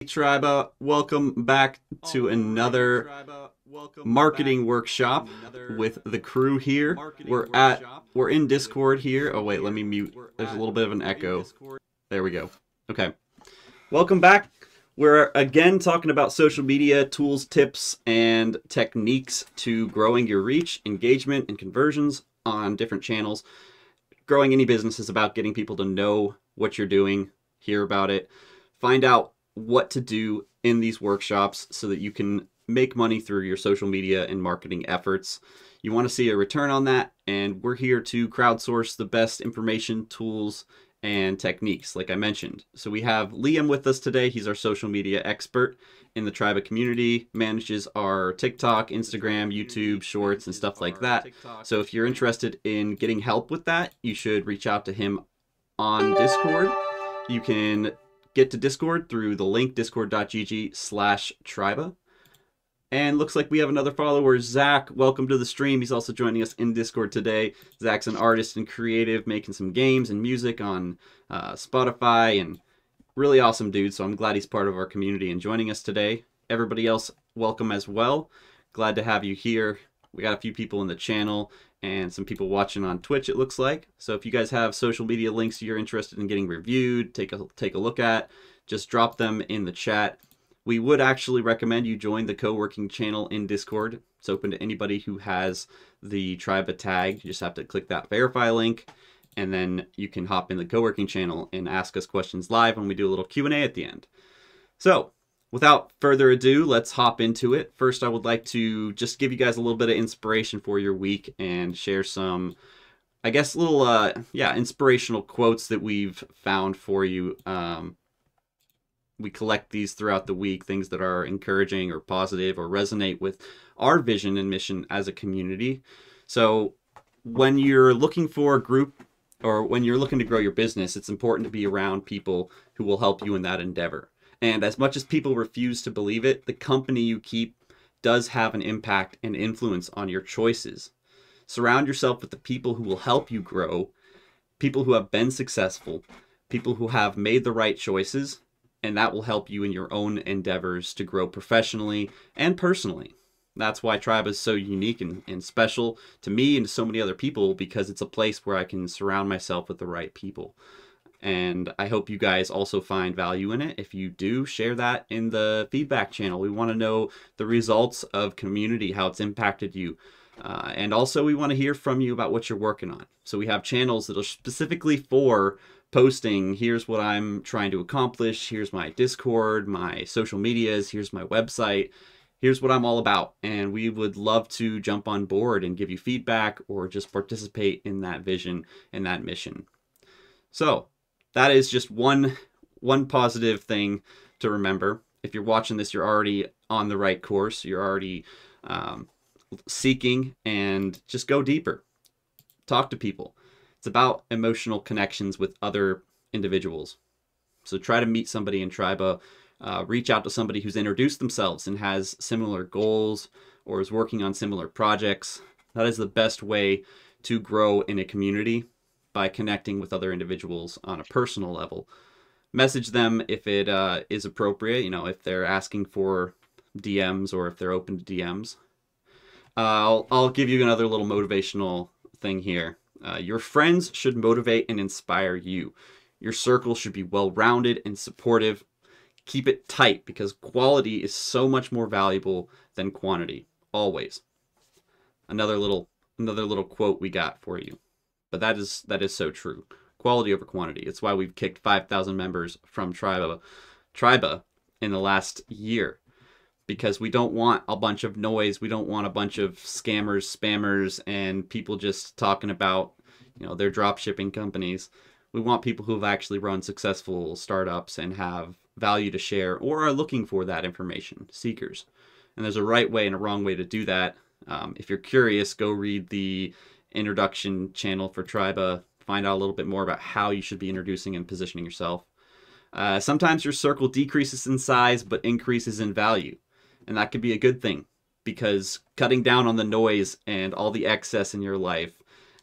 Triba, welcome back to another marketing workshop with the crew here. We're in Discord here. Oh wait, let me mute. There's a little bit of an echo. There we go. Okay. Welcome back. We're again talking about social media tools, tips, and techniques to growing your reach, engagement, and conversions on different channels. Growing any business is about getting people to know what you're doing, hear about it, find out what to do in these workshops so that you can make money through your social media and marketing efforts. You want to see a return on that, and we're here to crowdsource the best information, tools, and techniques, like I mentioned. So we have Liam with us today. He's our social media expert in the Triba community, manages our TikTok, Instagram, YouTube, Shorts, and stuff like that. So if you're interested in getting help with that, you should reach out to him on Discord. You can get to Discord through the link discord.gg/Triba. And looks like we have another follower, Zach. Welcome to the stream. He's also joining us in Discord today. Zach's an artist and creative, making some games and music on Spotify, and really awesome dude. So I'm glad he's part of our community and joining us today. Everybody else, welcome as well. Glad to have you here. We got a few people in the channel and some people watching on Twitch, it looks like. So if you guys have social media links you're interested in getting reviewed, take a look at, just drop them in the chat. We would actually recommend you join the co-working channel in Discord. It's open to anybody who has the Triba tag. You just have to click that verify link, and then you can hop in the co-working channel and ask us questions live when we do a little Q&A at the end. So without further ado, let's hop into it. First, I would like to just give you guys a little bit of inspiration for your week and share some, I guess, little, inspirational quotes that we've found for you. We collect these throughout the week, things that are encouraging or positive or resonate with our vision and mission as a community. So when you're looking for a group or when you're looking to grow your business, it's important to be around people who will help you in that endeavor. And as much as people refuse to believe it, the company you keep does have an impact and influence on your choices. Surround yourself with the people who will help you grow, people who have been successful, people who have made the right choices, and that will help you in your own endeavors to grow professionally and personally. That's why Tribe is so unique and special to me and to so many other people, because it's a place where I can surround myself with the right people. And I hope you guys also find value in it. If you do, share that in the feedback channel. We want to know the results of community, how it's impacted you. And also we want to hear from you about what you're working on. So we have channels that are specifically for posting, here's what I'm trying to accomplish, here's my Discord, my social medias, here's my website, here's what I'm all about. And we would love to jump on board and give you feedback or just participate in that vision and that mission. So that is just one positive thing to remember. If you're watching this, you're already on the right course. You're already seeking, and just go deeper. Talk to people. It's about emotional connections with other individuals. So try to meet somebody in Triba. Reach out to somebody who's introduced themselves and has similar goals or is working on similar projects. That is the best way to grow in a community, by connecting with other individuals on a personal level. Message them if it is appropriate, if they're asking for DMs or if they're open to DMs. I'll give you another little motivational thing here. Your friends should motivate and inspire you. Your circle should be well-rounded and supportive. Keep it tight, because quality is so much more valuable than quantity, always. Another little quote we got for you. But that is so true. Quality over quantity. It's why we've kicked 5,000 members from Triba in the last year, because we don't want a bunch of noise. We don't want a bunch of scammers, spammers, and people just talking about, their drop shipping companies. We want people who have actually run successful startups and have value to share or are looking for that information, seekers. And there's a right way and a wrong way to do that. If you're curious, go read the introduction channel for Triba. Find out a little bit more about how you should be introducing and positioning yourself. Sometimes your circle decreases in size but increases in value. And that could be a good thing, because cutting down on the noise and all the excess in your life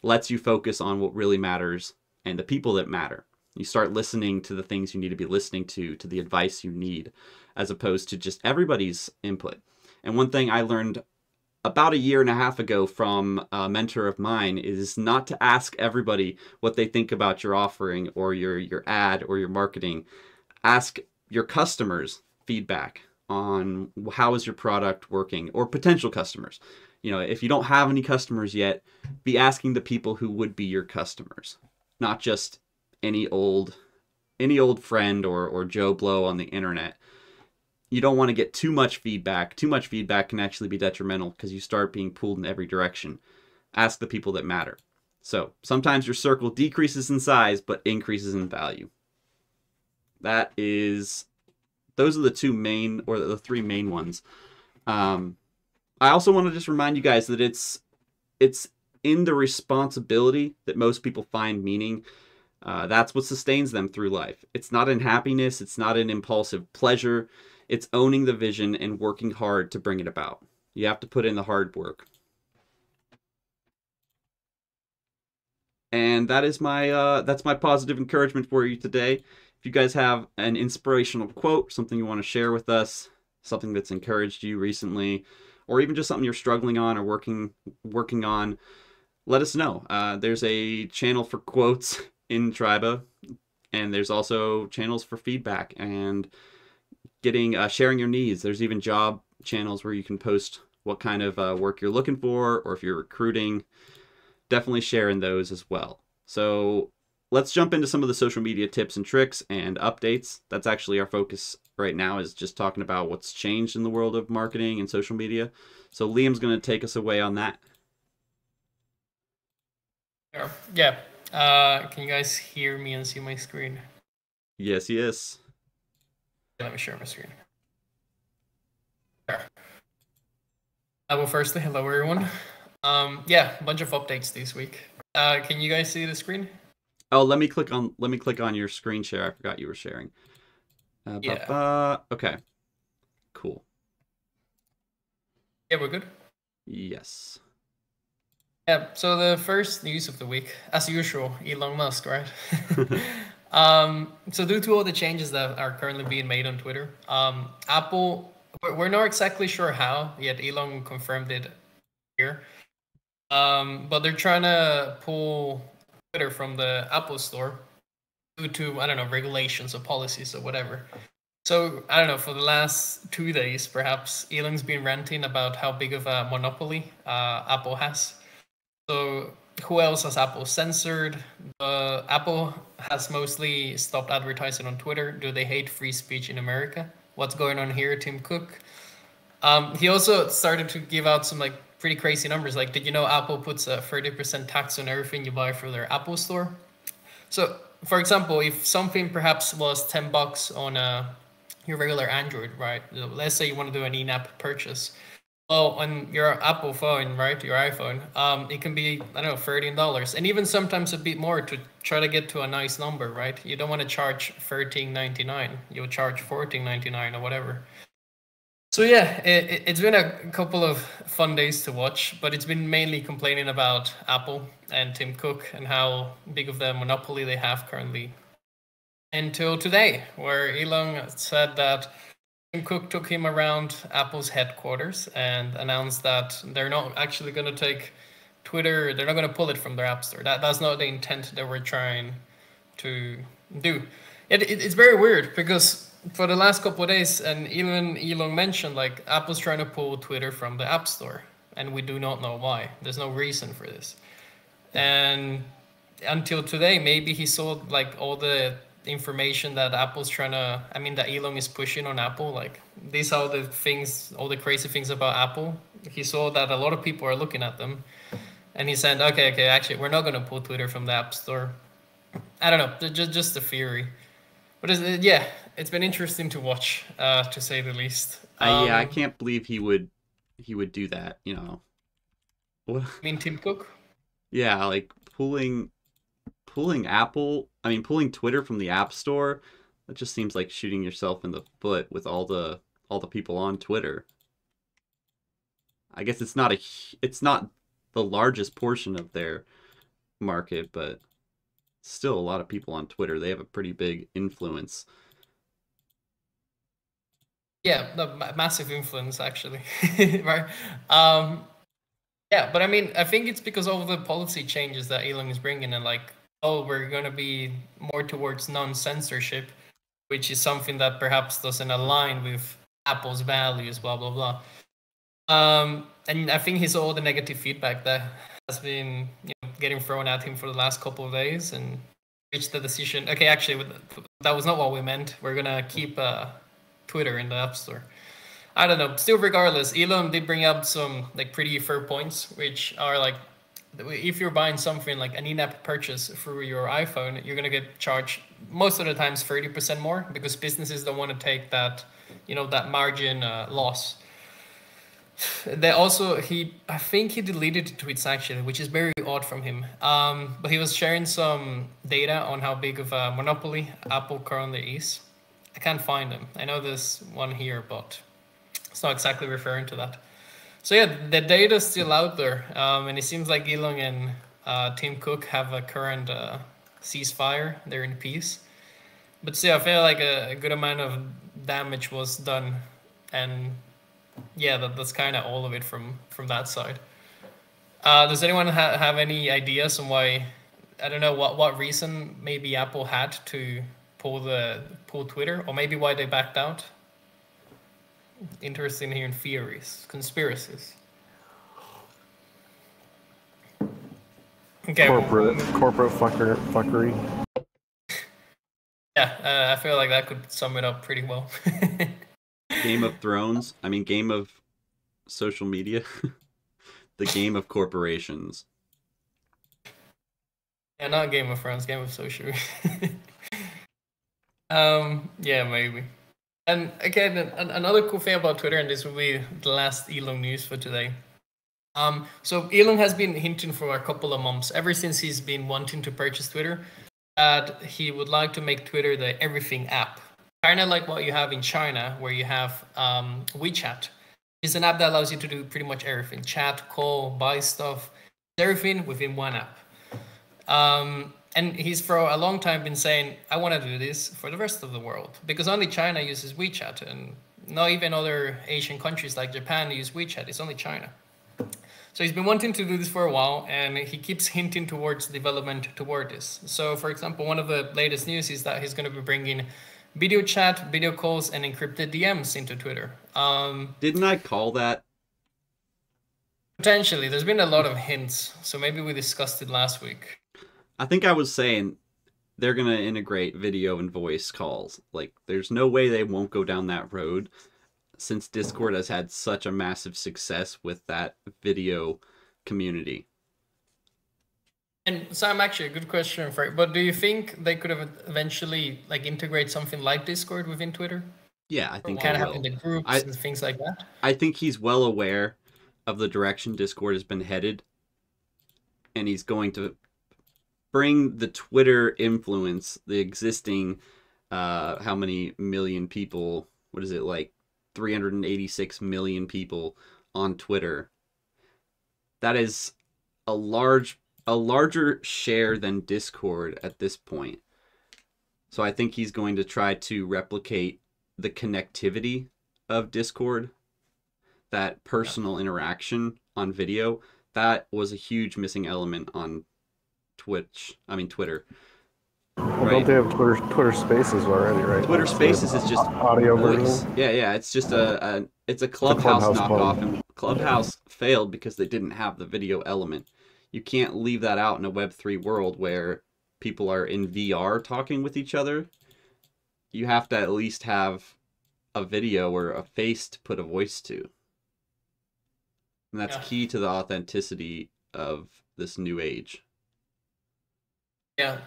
lets you focus on what really matters and the people that matter. You start listening to the things you need to be listening to the advice you need. as opposed to just everybody's input. And one thing I learned about a year and a half ago from a mentor of mine is not to ask everybody what they think about your offering or your ad or your marketing. Ask your customers feedback on how is your product working, or potential customers. You know, if you don't have any customers yet, be asking the people who would be your customers, not just any old friend or Joe Blow on the internet. You don't want to get too much feedback. Too much feedback can actually be detrimental because you start being pulled in every direction. Ask the people that matter. So sometimes your circle decreases in size but increases in value. Those are the two main, or the three main ones. I also want to just remind you guys that it's in the responsibility that most people find meaning. That's what sustains them through life. It's not in happiness. It's not in impulsive pleasure. It's owning the vision and working hard to bring it about. You have to put in the hard work. And that's my positive encouragement for you today. If you guys have an inspirational quote, something you want to share with us, something that's encouraged you recently, or even just something you're struggling on or working on, let us know. There's a channel for quotes in Triba, and there's also channels for feedback and sharing your needs. There's even job channels where you can post what kind of work you're looking for, or if you're recruiting. Definitely share in those as well. So let's jump into some of the social media tips and tricks and updates. That's actually our focus right now, is just talking about what's changed in the world of marketing and social media. So Liam's going to take us away on that. Yeah. Can you guys hear me and see my screen? Yes. Let me share my screen. There. Well, firstly, hello everyone. Yeah, a bunch of updates this week. Can you guys see the screen? Oh, let me click on your screen share. I forgot you were sharing. Yeah. Okay. Cool. Yeah, we're good. Yes. Yeah, so the first news of the week, as usual, Elon Musk, right? So due to all the changes that are currently being made on Twitter, Apple, we're not exactly sure how, yet Elon confirmed it here. But they're trying to pull Twitter from the Apple Store due to, I don't know, regulations or policies or whatever. So, I don't know, for the last 2 days, perhaps, Elon's been ranting about how big of a monopoly Apple has. So, who else has Apple censored? Apple has mostly stopped advertising on Twitter. Do they hate free speech in America? What's going on here, Tim Cook? He also started to give out some like pretty crazy numbers. Like, did you know Apple puts a 30% tax on everything you buy through their Apple Store? So, for example, if something perhaps was $10 on your regular Android, right? Let's say you want to do an in-app purchase. Well, on your Apple phone, right, your iPhone, it can be, I don't know, $13, and even sometimes a bit more to try to get to a nice number, right? You don't want to charge $13.99. You'll charge $14.99 or whatever. So yeah, it's been a couple of fun days to watch, but it's been mainly complaining about Apple and Tim Cook and how big of the monopoly they have currently. Until today, where Elon said that Tim Cook took him around Apple's headquarters and announced that they're not actually going to take Twitter, they're not going to pull it from their app store. That's not the intent that we're trying to do. It's very weird because for the last couple of days, and even Elon mentioned, like, Apple's trying to pull Twitter from the App Store, and we do not know why. There's no reason for this. And until today, maybe he saw like all the information that Apple's trying to, I mean, that Elon is pushing on Apple. Like, these are the things, all the crazy things about Apple. He saw that a lot of people are looking at them, and he said, okay, actually, we're not going to pull Twitter from the App Store. I don't know, just a theory. But yeah, it's been interesting to watch, to say the least. Yeah, I can't believe he would do that. You know. What? I mean, Tim Cook. Yeah, like pulling Apple. I mean, pulling Twitter from the App Store. That just seems like shooting yourself in the foot with all the people on Twitter. I guess it's not the largest portion of their market, but still a lot of people on Twitter. They have a pretty big influence. Yeah, the massive influence actually, right? Yeah, but I mean, I think it's because of the policy changes that Elon is bringing, and like, oh, we're gonna be more towards non-censorship, which is something that perhaps doesn't align with Apple's values, blah blah blah. And I think he's all the negative feedback that has been getting thrown at him for the last couple of days, and reached the decision. Okay, actually, that was not what we meant. We're gonna keep Twitter in the App Store. I don't know. Still, regardless, Elon did bring up some like pretty fair points, which are like, if you're buying something like an in-app purchase through your iPhone, you're gonna get charged most of the times 30% more because businesses don't want to take that, that margin loss. They also I think he deleted the tweets actually, which is very odd from him. But he was sharing some data on how big of a monopoly Apple currently is. I can't find them. I know there's one here, but it's not exactly referring to that. So yeah, the data is still out there, and it seems like Elon and Tim Cook have a current ceasefire. They're in peace, but still, I feel like a good amount of damage was done, and yeah, that's kind of all of it from that side. Does anyone have any ideas on why? I don't know what reason maybe Apple had to pull Twitter, or maybe why they backed out. Interested in hearing theories, conspiracies. Okay. Corporate fuckery. Yeah, I feel like that could sum it up pretty well. Game of Thrones. I mean, game of social media. The game of corporations. Yeah, not Game of Thrones, Game of Social. Yeah, maybe. And again, another cool thing about Twitter, and this will be the last Elon news for today. So Elon has been hinting for a couple of months, ever since he's been wanting to purchase Twitter, that he would like to make Twitter the everything app. Kind of like what you have in China, where you have WeChat. It's an app that allows you to do pretty much everything: chat, call, buy stuff, everything within one app. And he's for a long time been saying, I want to do this for the rest of the world, because only China uses WeChat, and not even other Asian countries like Japan use WeChat. It's only China. So he's been wanting to do this for a while, and he keeps hinting towards development toward this. So, for example, one of the latest news is that he's going to be bringing video chat, video calls, and encrypted DMs into Twitter. Didn't I call that? Potentially. There's been a lot of hints, so maybe we discussed it last week. I think I was saying they're going to integrate video and voice calls. Like, there's no way they won't go down that road, since Discord has had such a massive success with that video community. And Sam, actually, a good question for you. But do you think they could have eventually integrate something like Discord within Twitter? Yeah, I think kind they of will. having the groups and things like that. I think he's well aware of the direction Discord has been headed, and he's going to bring the Twitter influence, the existing, how many million people? What is it, like 386 million people on Twitter? That is a larger share than Discord at this point. So I think he's going to try to replicate the connectivity of Discord, that personal interaction on video. That was a huge missing element on Twitter. Well, right? Don't they have Twitter Spaces already, right? Twitter Spaces is just audio voice. Version. Yeah, it's just it's a Clubhouse knockoff, and Clubhouse failed because they didn't have the video element. You can't leave that out in a Web3 world where people are in VR talking with each other. You have to at least have a video or a face to put a voice to. And that's key to the authenticity of this new age. Yeah.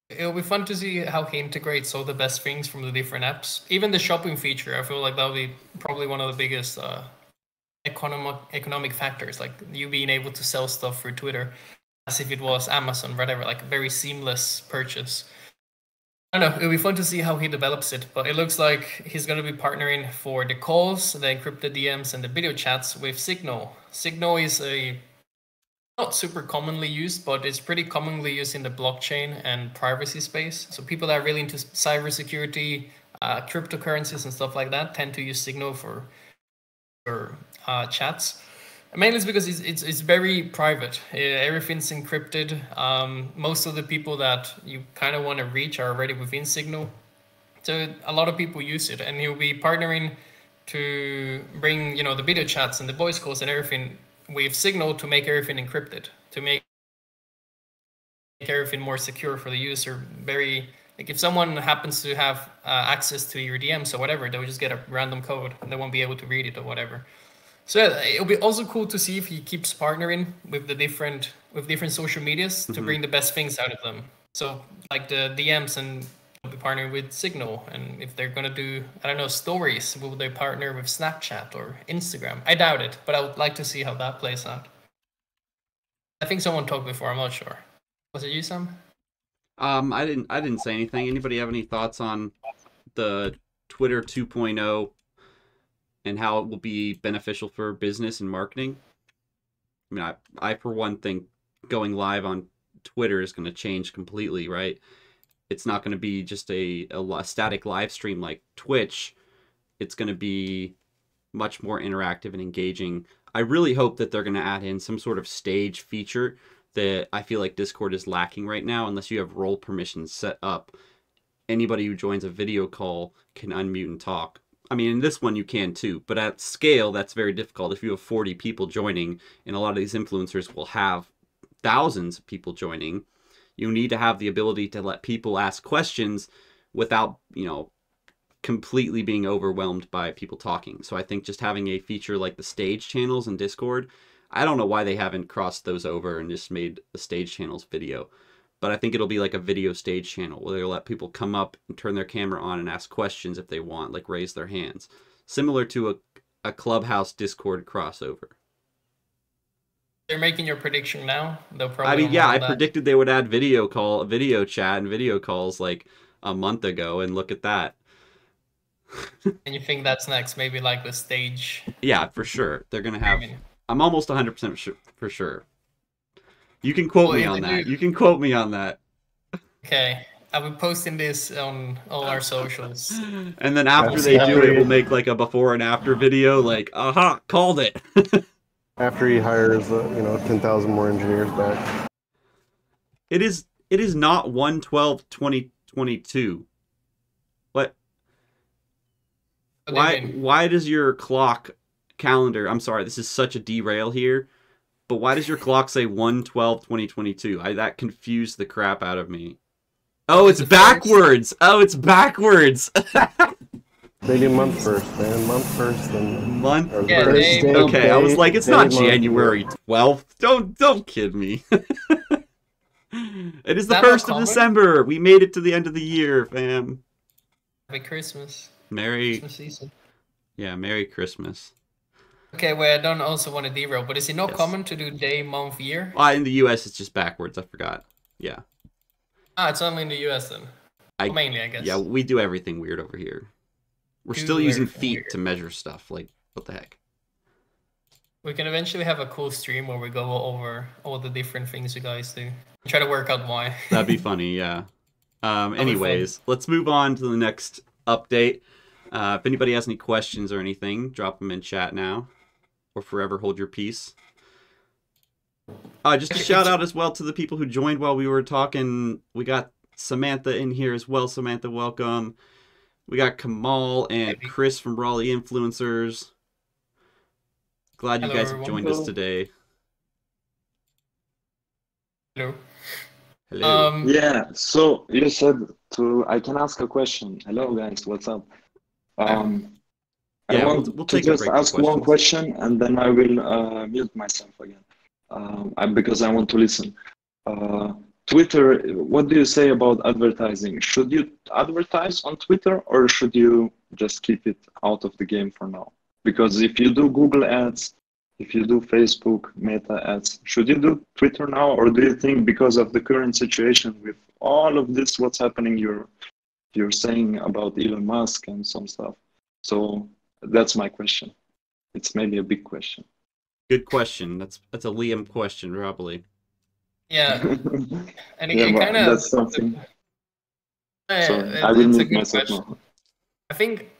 It'll be fun to see how he integrates all the best things from the different apps. Even the shopping feature, I feel like that'll be probably one of the biggest economic factors. Like you being able to sell stuff through Twitter as if it was Amazon, whatever, like a very seamless purchase. I don't know, it'll be fun to see how he develops it, but it looks like he's going to be partnering for the calls, the encrypted DMs, and the video chats with Signal. Signal is not super commonly used, but it's pretty commonly used in the blockchain and privacy space. So people that are really into cybersecurity, cryptocurrencies and stuff like that tend to use Signal for chats. Mainly it's because it's very private. Everything's encrypted. Most of the people that you kind of want to reach are already within Signal. So a lot of people use it, and he'll be partnering to bring, you know, the video chats and the voice calls and everything with Signal to make everything encrypted, to make everything more secure for the user. Very, like, if someone happens to have access to your DMs or whatever, they'll just get a random code and they won't be able to read it or whatever. So yeah, it'll be also cool to see if he keeps partnering with the different social medias to bring the best things out of them. So like the DMs, and they'll be partnering with Signal, and if they're gonna do, I don't know, stories, will they partner with Snapchat or Instagram? I doubt it, but I would like to see how that plays out. I think someone talked before, I'm not sure. Was it you, Sam? I didn't say anything. Anybody have any thoughts on the Twitter 2.0 and how it will be beneficial for business and marketing? I mean, I for one think going live on Twitter is going to change completely, right? It's not going to be just a static live stream like Twitch. It's going to be much more interactive and engaging. I really hope that they're going to add in some sort of stage feature that I feel like Discord is lacking right now, unless you have role permissions set up. Anybody who joins a video call can unmute and talk. I mean, in this one you can too, but at scale, that's very difficult. If you have 40 people joining, and a lot of these influencers will have thousands of people joining, you need to have the ability to let people ask questions without, you know, completely being overwhelmed by people talking. So I think just having a feature like the stage channels in Discord, I don't know why they haven't crossed those over and just made the stage channels video. But I think it'll be like a video stage channel where they'll let people come up and turn their camera on and ask questions if they want, like raise their hands. Similar to a Clubhouse Discord crossover. They're making your prediction now. They'll probably. I mean, yeah, I predicted they would add video chat and video calls like a month ago, and look at that. And you think that's next? Maybe like the stage? Yeah, for sure. They're gonna have. I'm almost 100% sure, for sure. You can quote me on that. You can quote me on that. Okay. I'll be posting this on all our socials. And then after they do it, we'll make like a before and after video, like, aha, called it. After he hires, 10,000 more engineers back. It is not 1/12/2022. What? Why does your clock calendar, I'm sorry, this is such a derail here, but why does your clock say 1/12/2022? That confused the crap out of me. Oh, it's backwards. Oh, it's backwards. They do month first, man. Month first, then month. Yeah, okay, I was like, it's not January 12th. Don't kid me. It is the 1st of December. We made it to the end of the year, fam. Happy Christmas. Merry Christmas season. Yeah, Merry Christmas. Okay, well, I don't also want to derail, but is it not common to do day, month, year? In the US, it's just backwards. I forgot. Yeah. It's only in the US then. Mainly, I guess. Yeah, we do everything weird over here. We're still using feet to measure stuff. Like, what the heck? We can eventually have a cool stream where we go over all the different things you guys do. Try to work out why. That'd be funny, yeah. Anyways, let's move on to the next update. If anybody has any questions or anything, drop them in chat now. Or forever hold your peace. Just a shout out as well to the people who joined while we were talking. We got Samantha in here as well. Samantha, welcome. We got Kamal and Chris from Raleigh Influencers. Glad you guys have joined us today. Hello. Hello. Yeah, so you said I can ask a question. Hello guys, what's up? I want to just ask one question and then I will mute myself again because I want to listen. Twitter, what do you say about advertising? Should you advertise on Twitter or should you just keep it out of the game for now? Because if you do Google ads, if you do Facebook Meta ads, should you do Twitter now, or do you think because of the current situation with all of this, what's happening, you're saying about Elon Musk and some stuff? So that's my question. It's maybe a big question. Good question. That's a Liam question, probably. Yeah, and it kind of. That's something. I will mute myself now. I think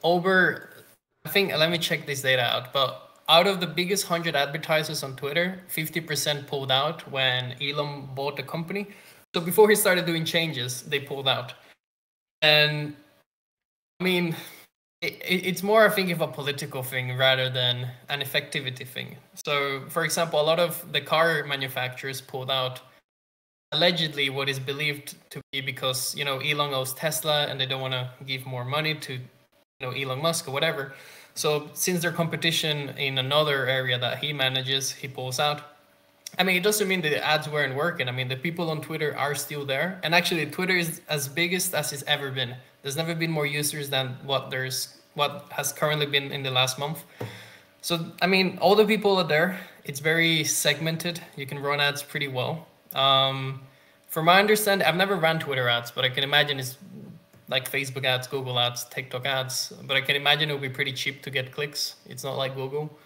let me check this data out, but out of the biggest 100 advertisers on Twitter, 50% pulled out when Elon bought the company. So before he started doing changes, they pulled out. And I mean, it's more, I think, of a political thing rather than an effectivity thing. So, for example, a lot of the car manufacturers pulled out allegedly what is believed to be because, Elon owns Tesla and they don't want to give more money to, Elon Musk or whatever. So since their competition in another area that he manages, he pulls out. I mean, it doesn't mean the ads weren't working. I mean, the people on Twitter are still there. And actually, Twitter is as biggest as it's ever been. There's never been more users than what has currently been in the last month. So, I mean, all the people are there. It's very segmented. You can run ads pretty well. From my understanding, I've never ran Twitter ads, but I can imagine it's like Facebook ads, Google ads, TikTok ads. But I can imagine it will be pretty cheap to get clicks. It's not like Google.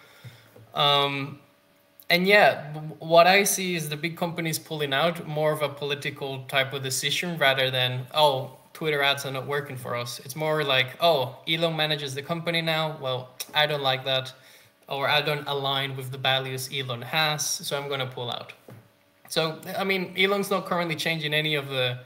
And yeah, what I see is the big companies pulling out more of a political type of decision rather than, oh, Twitter ads are not working for us. It's more like, oh, Elon manages the company now. Well, I don't like that, or I don't align with the values Elon has, so I'm going to pull out. So, I mean, Elon's not currently changing any of the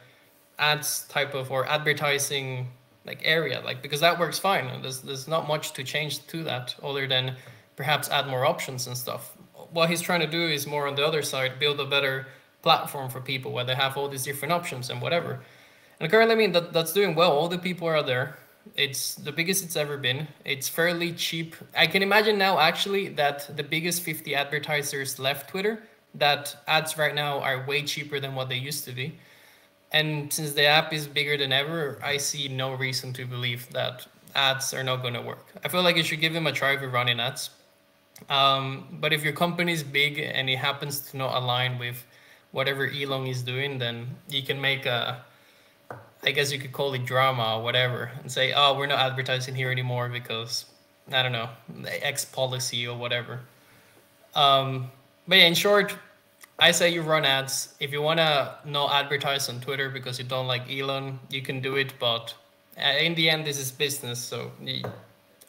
ads type of or advertising like area, like, because that works fine. There's not much to change to that other than perhaps add more options and stuff. What he's trying to do is more on the other side, build a better platform for people where they have all these different options and whatever. And currently, I mean, that's doing well. All the people are there. It's the biggest it's ever been. It's fairly cheap. I can imagine now actually that the biggest 50 advertisers left Twitter, that ads right now are way cheaper than what they used to be. And since the app is bigger than ever, I see no reason to believe that ads are not going to work. I feel like you should give them a try if you're running ads. But if your company is big and it happens to not align with whatever Elon is doing, then you can make I guess you could call it drama or whatever, and say, oh, we're not advertising here anymore because, I don't know, X policy or whatever. But yeah, in short, I say you run ads. If you want to not advertise on Twitter because you don't like Elon, you can do it. But in the end, this is business. So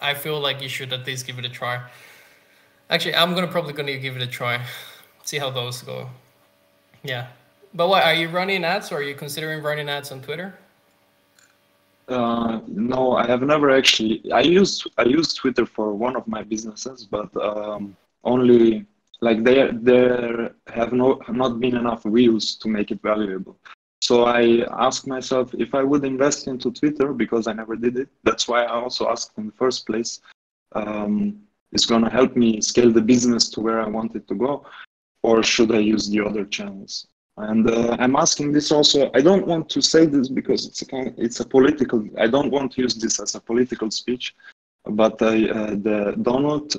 I feel like you should at least give it a try. Actually, I'm probably gonna give it a try. See how those go. Yeah. But what, are you running ads or are you considering running ads on Twitter? No, I have never actually. I use Twitter for one of my businesses, but only like there have not been enough views to make it valuable. So I asked myself if I would invest into Twitter, because I never did it. That's why I also asked in the first place. It's going to help me scale the business to where I want it to go, or should I use the other channels? And I'm asking this also. I don't want to say this because it's a political. I don't want to use this as a political speech. But the Donald,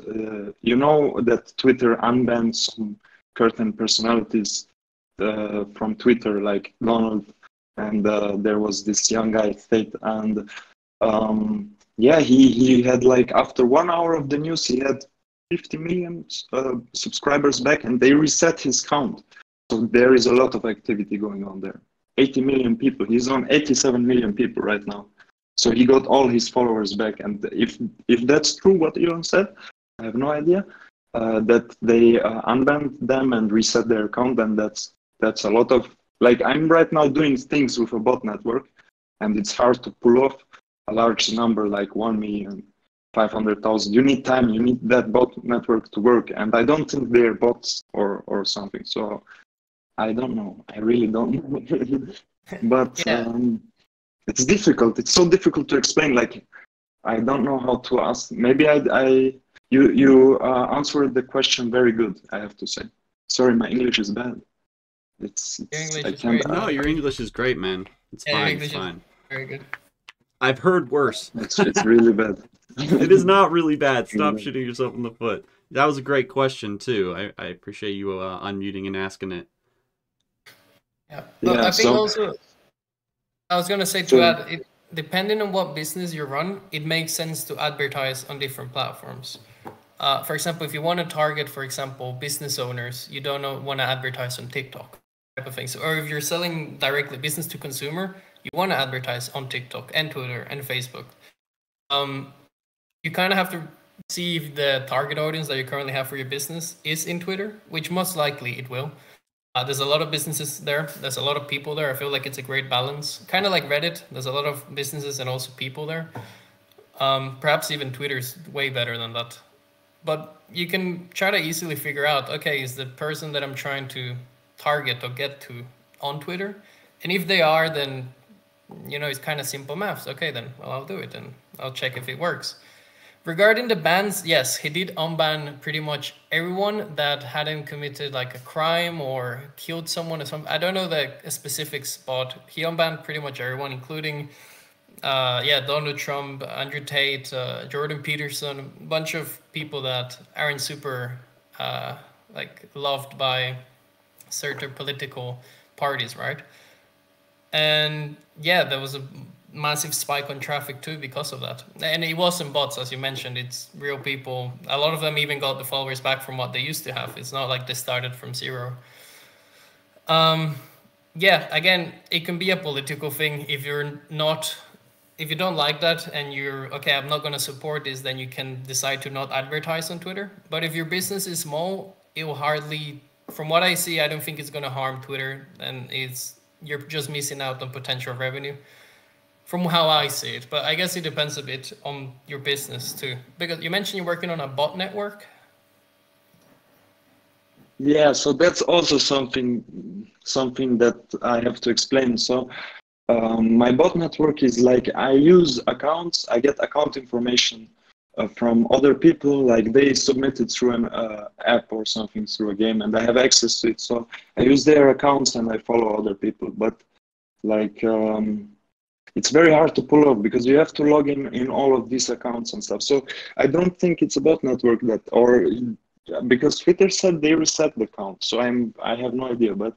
you know that Twitter unbanned some certain personalities from Twitter, like Donald, and there was this young guy, Tate, and yeah, he had, like, after 1 hour of the news, he had 50 million subscribers back, and they reset his count. So there is a lot of activity going on there. 80 million people. He's on 87 million people right now. So he got all his followers back. And if that's true, what Elon said, I have no idea, that they unbanned them and reset their account, then that's a lot of, like, I'm right now doing things with a bot network, and it's hard to pull off a large number like 1,500,000. You need time, you need that bot network to work, and I don't think they're bots or something. So I don't know. I really don't know. But yeah. It's difficult. It's so difficult to explain. Like, I don't know how to ask. Maybe you answered the question very good, I have to say. Sorry, my English is bad. No, your English is great, man. It's fine. It's fine. Very good. I've heard worse. It's really bad. It is not really bad. Stop shooting yourself in the foot. That was a great question too. I appreciate you unmuting and asking it. Yeah, but I think also, I was gonna say to add, depending on what business you run, it makes sense to advertise on different platforms. For example, if you want to target, for example, business owners, you don't want to advertise on TikTok type of things. Or if you're selling directly business to consumer, you want to advertise on TikTok and Twitter and Facebook. you kind of have to see if the target audience that you currently have for your business is in Twitter, which most likely it will. There's a lot of businesses there. There's a lot of people there. I feel like it's a great balance. Kind of like Reddit. There's a lot of businesses and also people there. Perhaps even Twitter's way better than that. But you can try to easily figure out, okay, is the person that I'm trying to target or get to on Twitter? And if they are, then, it's kind of simple maths. Okay, then I'll do it and I'll check if it works. Regarding the bans, yes, he did unban pretty much everyone that hadn't committed like a crime or killed someone or something. I don't know the specifics, but he unbanned pretty much everyone, including Donald Trump, Andrew Tate, Jordan Peterson, a bunch of people that aren't super loved by certain political parties, right? And yeah, there was a massive spike on traffic too because of that. And it wasn't bots, as you mentioned, it's real people. A lot of them even got the followers back from what they used to have. It's not like they started from zero. Again, it can be a political thing. If you don't like that and you're, okay, I'm not going to support this, then you can decide to not advertise on Twitter. But if your business is small, it will hardly, from what I see, I don't think it's going to harm Twitter, and you're just missing out on potential revenue. From how I see it, but I guess it depends a bit on your business too. Because you mentioned you're working on a bot network. Yeah, so that's also something that I have to explain. So my bot network is like, I use accounts, I get account information from other people, like they submit it through an app or something, through a game, and I have access to it. So I use their accounts and I follow other people. But like, it's very hard to pull off because you have to log in all of these accounts and stuff. So I don't think it's a bot network because Twitter said they reset the account. So I have no idea, but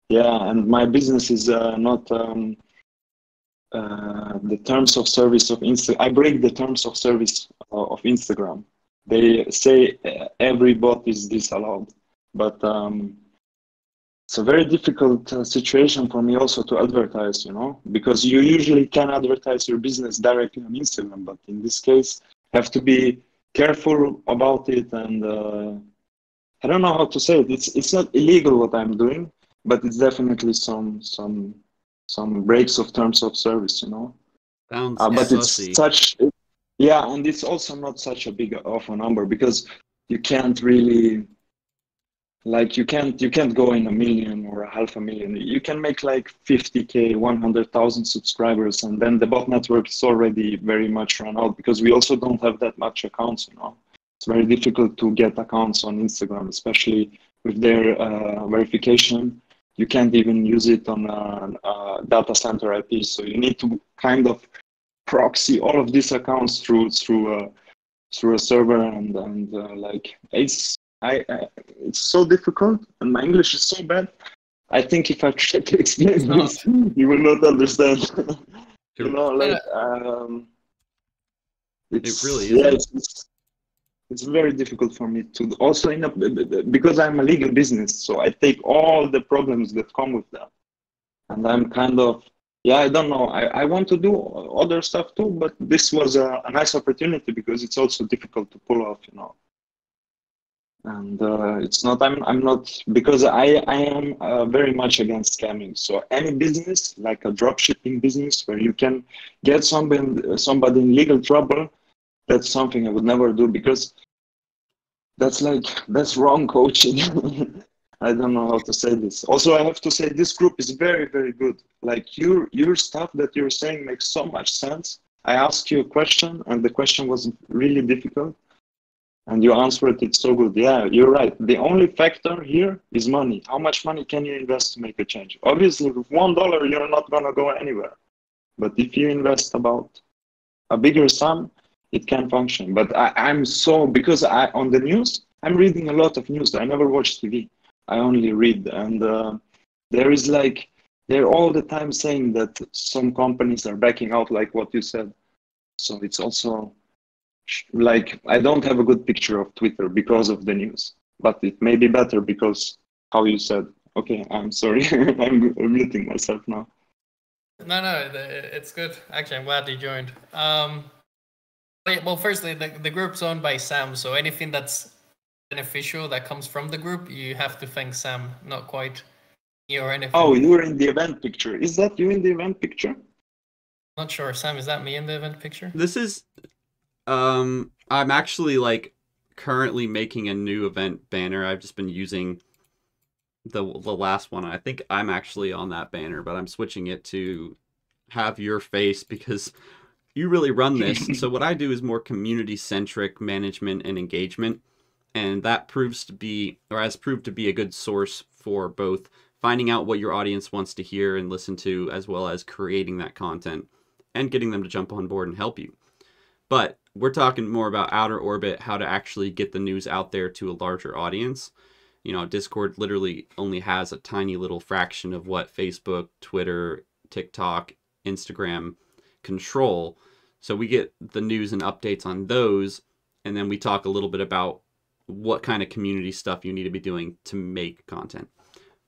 yeah, and my business is not the terms of service of Instagram. I break the terms of service of Instagram. They say every bot is disallowed, but it's a very difficult situation for me also to advertise, because you usually can advertise your business directly on Instagram, but in this case, have to be careful about it. And I don't know how to say it. It's not illegal what I'm doing, but it's definitely some breaks of terms of service, Sounds but sussy. And it's also not such a big of a number because you can't really. Like you can't go in 1 million or 500,000. You can make like 50K, 100,000 subscribers, and then the bot network is already very much run out because we also don't have that much accounts. It's very difficult to get accounts on Instagram, especially with their verification. You can't even use it on a data center IP. So you need to kind of proxy all of these accounts through a server, and like it's so difficult, and my English is so bad. I think if I try to explain this, you will not understand. It really is. It's very difficult for me to also because I'm a legal business, so I take all the problems that come with that, and I'm kind of I don't know. I want to do other stuff too, but this was a nice opportunity because it's also difficult to pull off, And it's not. I'm not, because I am very much against scamming. So any business, like a dropshipping business, where you can get somebody in legal trouble, that's something I would never do, because that's wrong coaching. I don't know how to say this. Also, I have to say this group is very, very good. Like your stuff that you're saying makes so much sense. I asked you a question, and the question was really difficult, and you answered it so good. Yeah, you're right. The only factor here is money. How much money can you invest to make a change? Obviously, with $1, you're not gonna go anywhere. But if you invest about a bigger sum, it can function. But because on the news, I'm reading a lot of news. I never watch TV. I only read, and they're all the time saying that some companies are backing out, like what you said. So it's also like, I don't have a good picture of Twitter because of the news, but it may be better because how you said. Okay, I'm sorry. I'm muting myself now. No, it's good. Actually, I'm glad you joined. Well, firstly, the group's owned by Sam, so anything that's beneficial that comes from the group, you have to thank Sam, not quite me or anything. Oh, you're in the event picture. Is that you in the event picture? Not sure. Sam, is that me in the event picture? This is, I'm actually like currently making a new event banner. I've just been using the last one. I think I'm actually on that banner, but I'm switching it to have your face because you really run this. So what I do is more community-centric management and engagement, and that proves to be, or has proved to be, a good source for both finding out what your audience wants to hear and listen to, as well as creating that content and getting them to jump on board and help you. But we're talking more about outer orbit, how to actually get the news out there to a larger audience. You know, Discord literally only has a tiny little fraction of what Facebook, Twitter, TikTok, Instagram control. So we get the news and updates on those, and then we talk a little bit about what kind of community stuff you need to be doing to make content.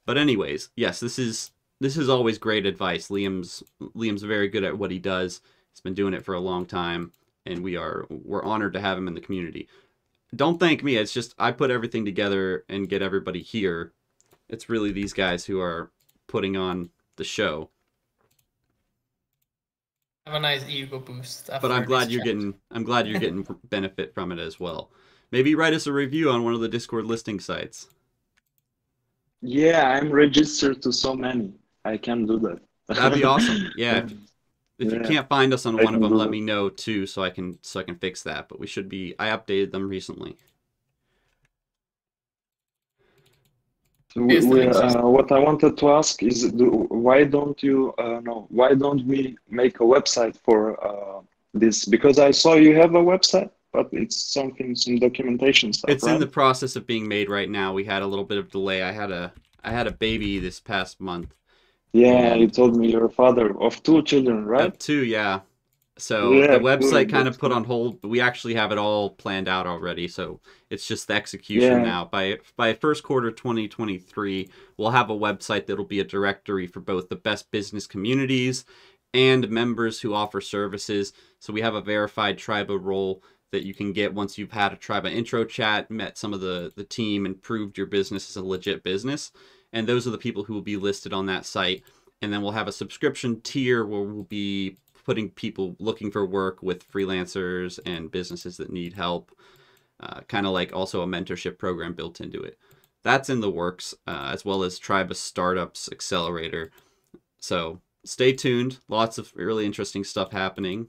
But anyways, yes, this is always great advice. Liam's very good at what he does. He's been doing it for a long time, and we're honored to have him in the community. Don't thank me. It's just I put everything together and get everybody here. It's really these guys who are putting on the show. Have a nice ego boost. But I'm glad you're getting benefit from it as well. Maybe write us a review on one of the Discord listing sites. Yeah, I'm registered to so many. I can do that. That'd be awesome. Yeah. If you can't find us on one of them, let me know too, so I can fix that. But we should be. I updated them recently. What I wanted to ask is, why don't we make a website for this? Because I saw you have a website, but it's some documentation stuff. It's in the process of being made right now. We had a little bit of delay. I had a baby this past month. Yeah, you told me you're a father of 2 children, right? Of 2, yeah. So the website kind of put on hold, but we actually have it all planned out already. So it's just the execution now. By first quarter 2023, we'll have a website that'll be a directory for both the best business communities and members who offer services. So we have a verified Triba role that you can get once you've had a Triba intro chat, met some of the team, and proved your business is a legit business. And those are the people who will be listed on that site. And then we'll have a subscription tier where we'll be putting people looking for work with freelancers and businesses that need help. Kind of like also a mentorship program built into it. That's in the works, as well as Triba Startups Accelerator. So stay tuned. Lots of really interesting stuff happening.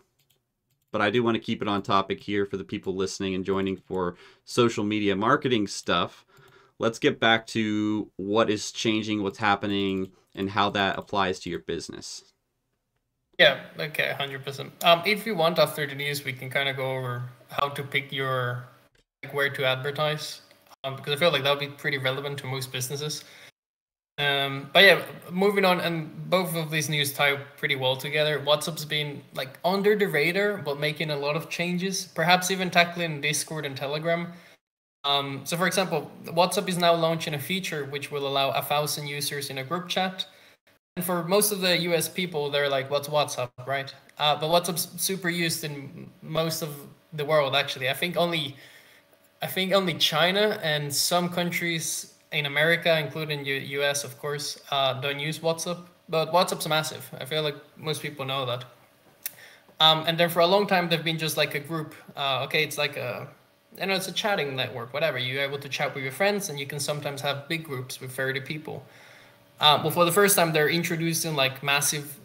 But I do want to keep it on topic here for the people listening and joining for social media marketing stuff. Let's get back to what is changing, what's happening, and how that applies to your business. Yeah, okay, 100%. If you want, after the news, we can kind of go over how to pick your, where to advertise, because I feel like that would be pretty relevant to most businesses. But yeah, moving on, and both of these news tie pretty well together. WhatsApp's been like under the radar, but making a lot of changes, perhaps even tackling Discord and Telegram. So for example, WhatsApp is now launching a feature which will allow 1,000 users in a group chat. And for most of the US people, they're like, what's WhatsApp, right? But WhatsApp's super used in most of the world, actually. I think only China and some countries in America, including US, of course, don't use WhatsApp. But WhatsApp's massive. I feel like most people know that. And then for a long time, they've been just like a group. Okay, it's like it's a chatting network, whatever. You're able to chat with your friends, and you can sometimes have big groups with 30 people. Well, for the first time, they're introducing like massive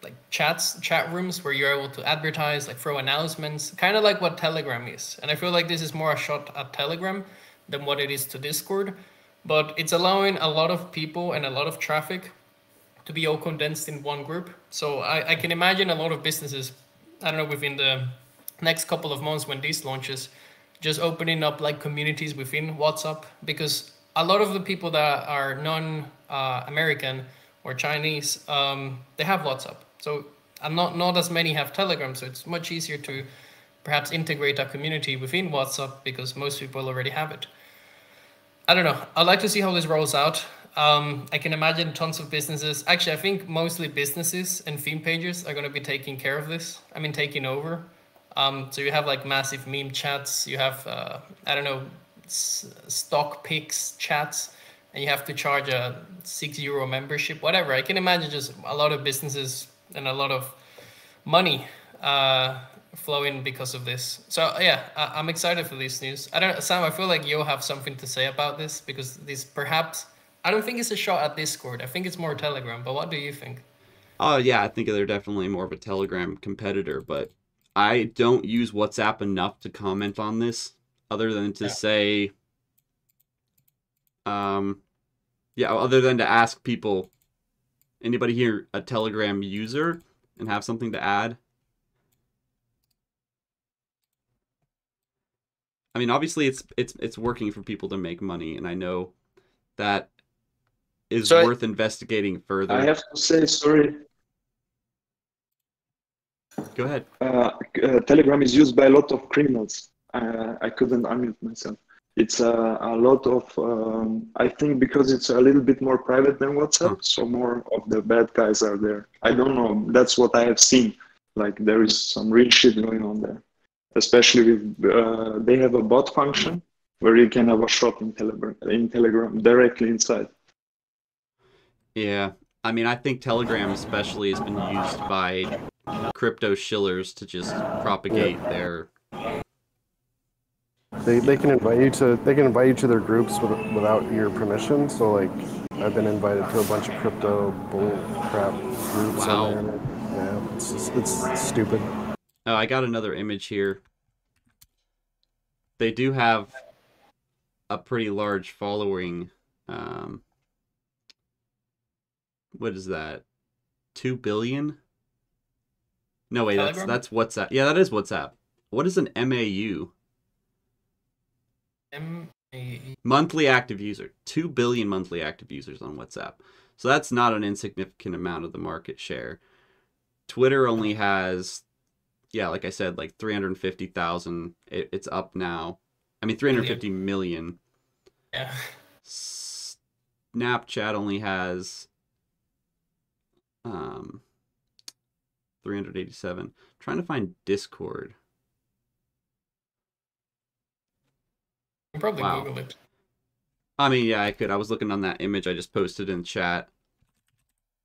like chat rooms where you're able to advertise, like throw announcements, kind of like what Telegram is. And I feel like this is more a shot at Telegram than what it is to Discord. But it's allowing a lot of people and a lot of traffic to be all condensed in one group. So I can imagine a lot of businesses, I don't know, within the next couple of months when this launches, just opening up like communities within WhatsApp, because a lot of the people that are non-American or Chinese, they have WhatsApp. So not as many have Telegram. So it's much easier to perhaps integrate a community within WhatsApp because most people already have it. I don't know. I'd like to see how this rolls out. I can imagine tons of businesses. Actually, I think mostly businesses and theme pages are going to be taking care of this. I mean, taking over. So you have like massive meme chats. You have I don't know, stock picks chats, and you have to charge a €6 membership, whatever. I can imagine just a lot of businesses and a lot of money flowing because of this. So yeah, I'm excited for this news. I don't, Sam. I feel like you'll have something to say about this because this perhaps I don't think it's a shot at Discord. I think it's more Telegram. But what do you think? Oh yeah, I think they're definitely more of a Telegram competitor, but I don't use WhatsApp enough to comment on this, other than to say, other than to ask people, anybody here a Telegram user and have something to add? I mean, obviously it's working for people to make money, and I know that is worth investigating further. I have to say, sorry. Go ahead. Telegram is used by a lot of criminals. I couldn't unmute myself. It's a lot of, I think because it's a little bit more private than WhatsApp, so more of the bad guys are there. I don't know. That's what I have seen. Like there is some real shit going on there. Especially with, they have a bot function where you can have a shot in Telegram directly inside. Yeah. I mean, I think Telegram especially has been used by crypto shillers to just propagate their... They can invite you to their groups without your permission. So like I've been invited to a bunch of crypto bull crap groups. Wow. On there. Yeah, it's stupid. Oh, I got another image here. They do have a pretty large following. What is that? 2 billion? No, wait, that's WhatsApp. Yeah, that is WhatsApp. What is an MAU? Monthly active user. 2 billion monthly active users on WhatsApp. So that's not an insignificant amount of the market share. Twitter only has, yeah, like I said, like 350,000. It's up now. I mean, 350 million. Yeah. Snapchat only has 387. I'm trying to find Discord. You can probably Google it. I mean, yeah, I could. I was looking on that image I just posted in chat.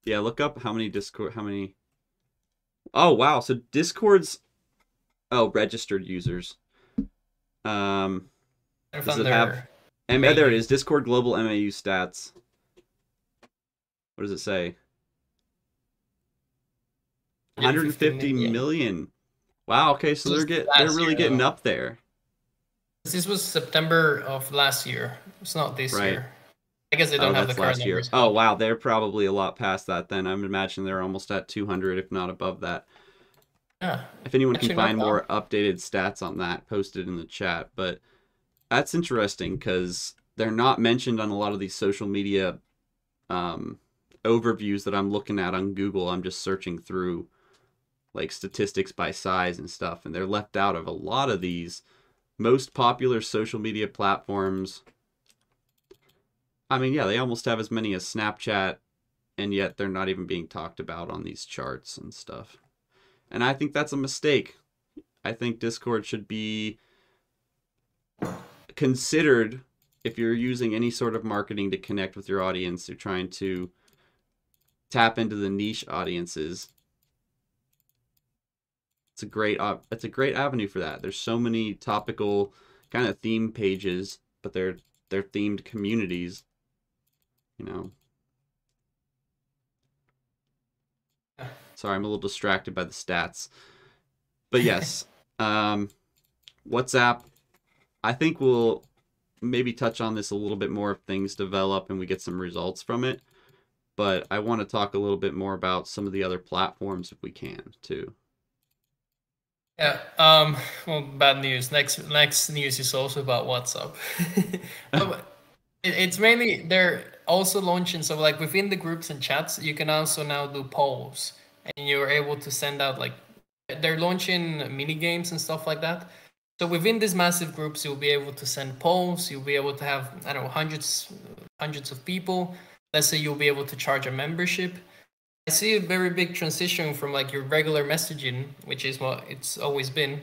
Yeah, look up how many Discord, how many... Oh, wow. So Discord's... Oh, registered users. Does it have... there it is. Discord Global MAU Stats. What does it say? 150 million. Wow, okay, so they're really getting up there. This was September of last year. It's not this year. I guess they don't have the current numbers. Oh, wow, they're probably a lot past that then. I'm imagining they're almost at 200, if not above that. Yeah. If anyone can find more updated stats on that, post it in the chat. But that's interesting because they're not mentioned on a lot of these social media overviews that I'm looking at on Google. I'm just searching through like statistics by size and stuff, and they're left out of a lot of these most popular social media platforms. I mean, yeah, they almost have as many as Snapchat, and yet they're not even being talked about on these charts and stuff. And I think that's a mistake. I think Discord should be considered if you're using any sort of marketing to connect with your audience. You're trying to tap into the niche audiences. It's a great avenue for that. There's so many topical kind of theme pages, but they're themed communities, you know. Sorry, I'm a little distracted by the stats. But yes, WhatsApp, I think we'll maybe touch on this a little bit more if things develop and we get some results from it. But I want to talk a little bit more about some of the other platforms if we can, too. Yeah, well, bad news. Next news is also about WhatsApp. It's mainly, they're also launching, so like within the groups and chats, you can also now do polls. And you're able to send out, like, they're launching mini games and stuff like that. So within these massive groups, you'll be able to send polls. You'll be able to have, I don't know, hundreds of people. Let's say you'll be able to charge a membership. I see a very big transition from like your regular messaging, which is what it's always been,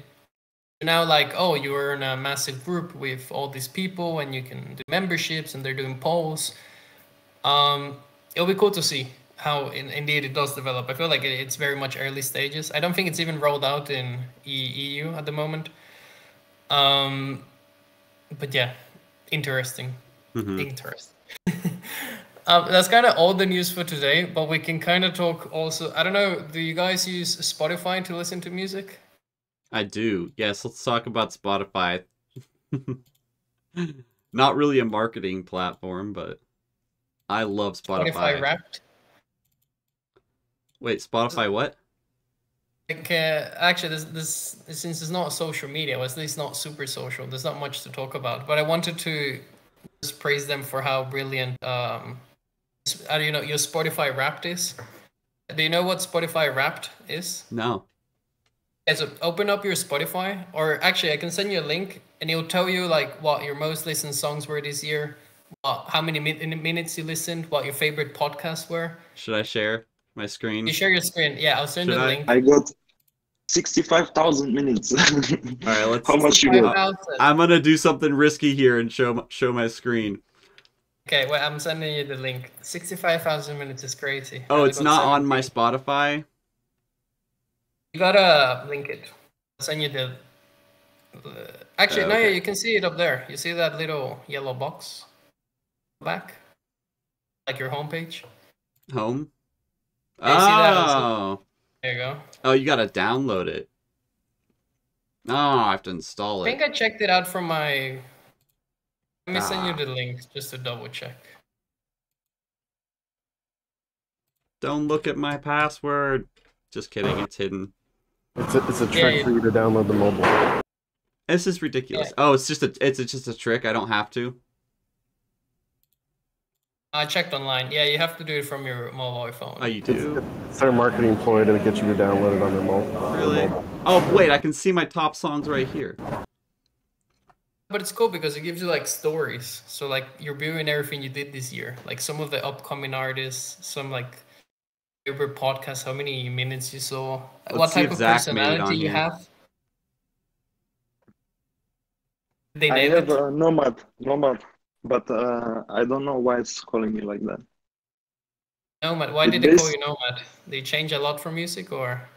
now like, oh, you're in a massive group with all these people and you can do memberships and they're doing polls. It'll be cool to see how indeed it does develop. I feel like it's very much early stages. I don't think it's even rolled out in EU at the moment. But yeah, interesting. Interesting. That's kind of all the news for today, but we can kind of talk also. I don't know, do you guys use Spotify to listen to music? I do. Yes, let's talk about Spotify. Not really a marketing platform, but I love Spotify. Spotify Wrapped? Wait, Spotify what? Like, actually, this since it's not social media, or at least not super social, there's not much to talk about. But I wanted to just praise them for how brilliant, your Spotify Wrapped is. Do you know what Spotify Wrapped is? No. Yeah, so open up your Spotify, or actually, I can send you a link, and it'll tell you like what your most listened songs were this year, how many minutes you listened, what your favorite podcasts were. Should I share my screen? You share your screen. Yeah, I'll send you the link. I got 65,000 minutes. All right, let's. How much you got? I'm gonna do something risky here and show my screen. Okay, well, I'm sending you the link. 65,000 minutes is crazy. Oh, it's not on my Spotify? You gotta link it. I'll send you the... Actually, no, yeah, you can see it up there. You see that little yellow box? Back? Like your homepage? Home? Oh! There you go. Oh, you gotta download it. Oh, I have to install it. I think I checked it out from my... Let me send you the link just to double check. Don't look at my password. Just kidding, it's hidden. It's a trick for you to download the mobile. This is ridiculous. Yeah. Oh, it's just a trick. I don't have to. I checked online. Yeah, you have to do it from your mobile phone. Oh, you do? It's their marketing ploy to get you to download it on their mobile. Really? Oh, wait, I can see my top songs right here. But it's cool because it gives you like stories. So like you're viewing everything you did this year. Like some of the upcoming artists, some like favorite podcasts, how many minutes you saw, what type of personality you have. I have a Nomad, but I don't know why it's calling me like that. Nomad, why did they call you Nomad? They change a lot for music, or?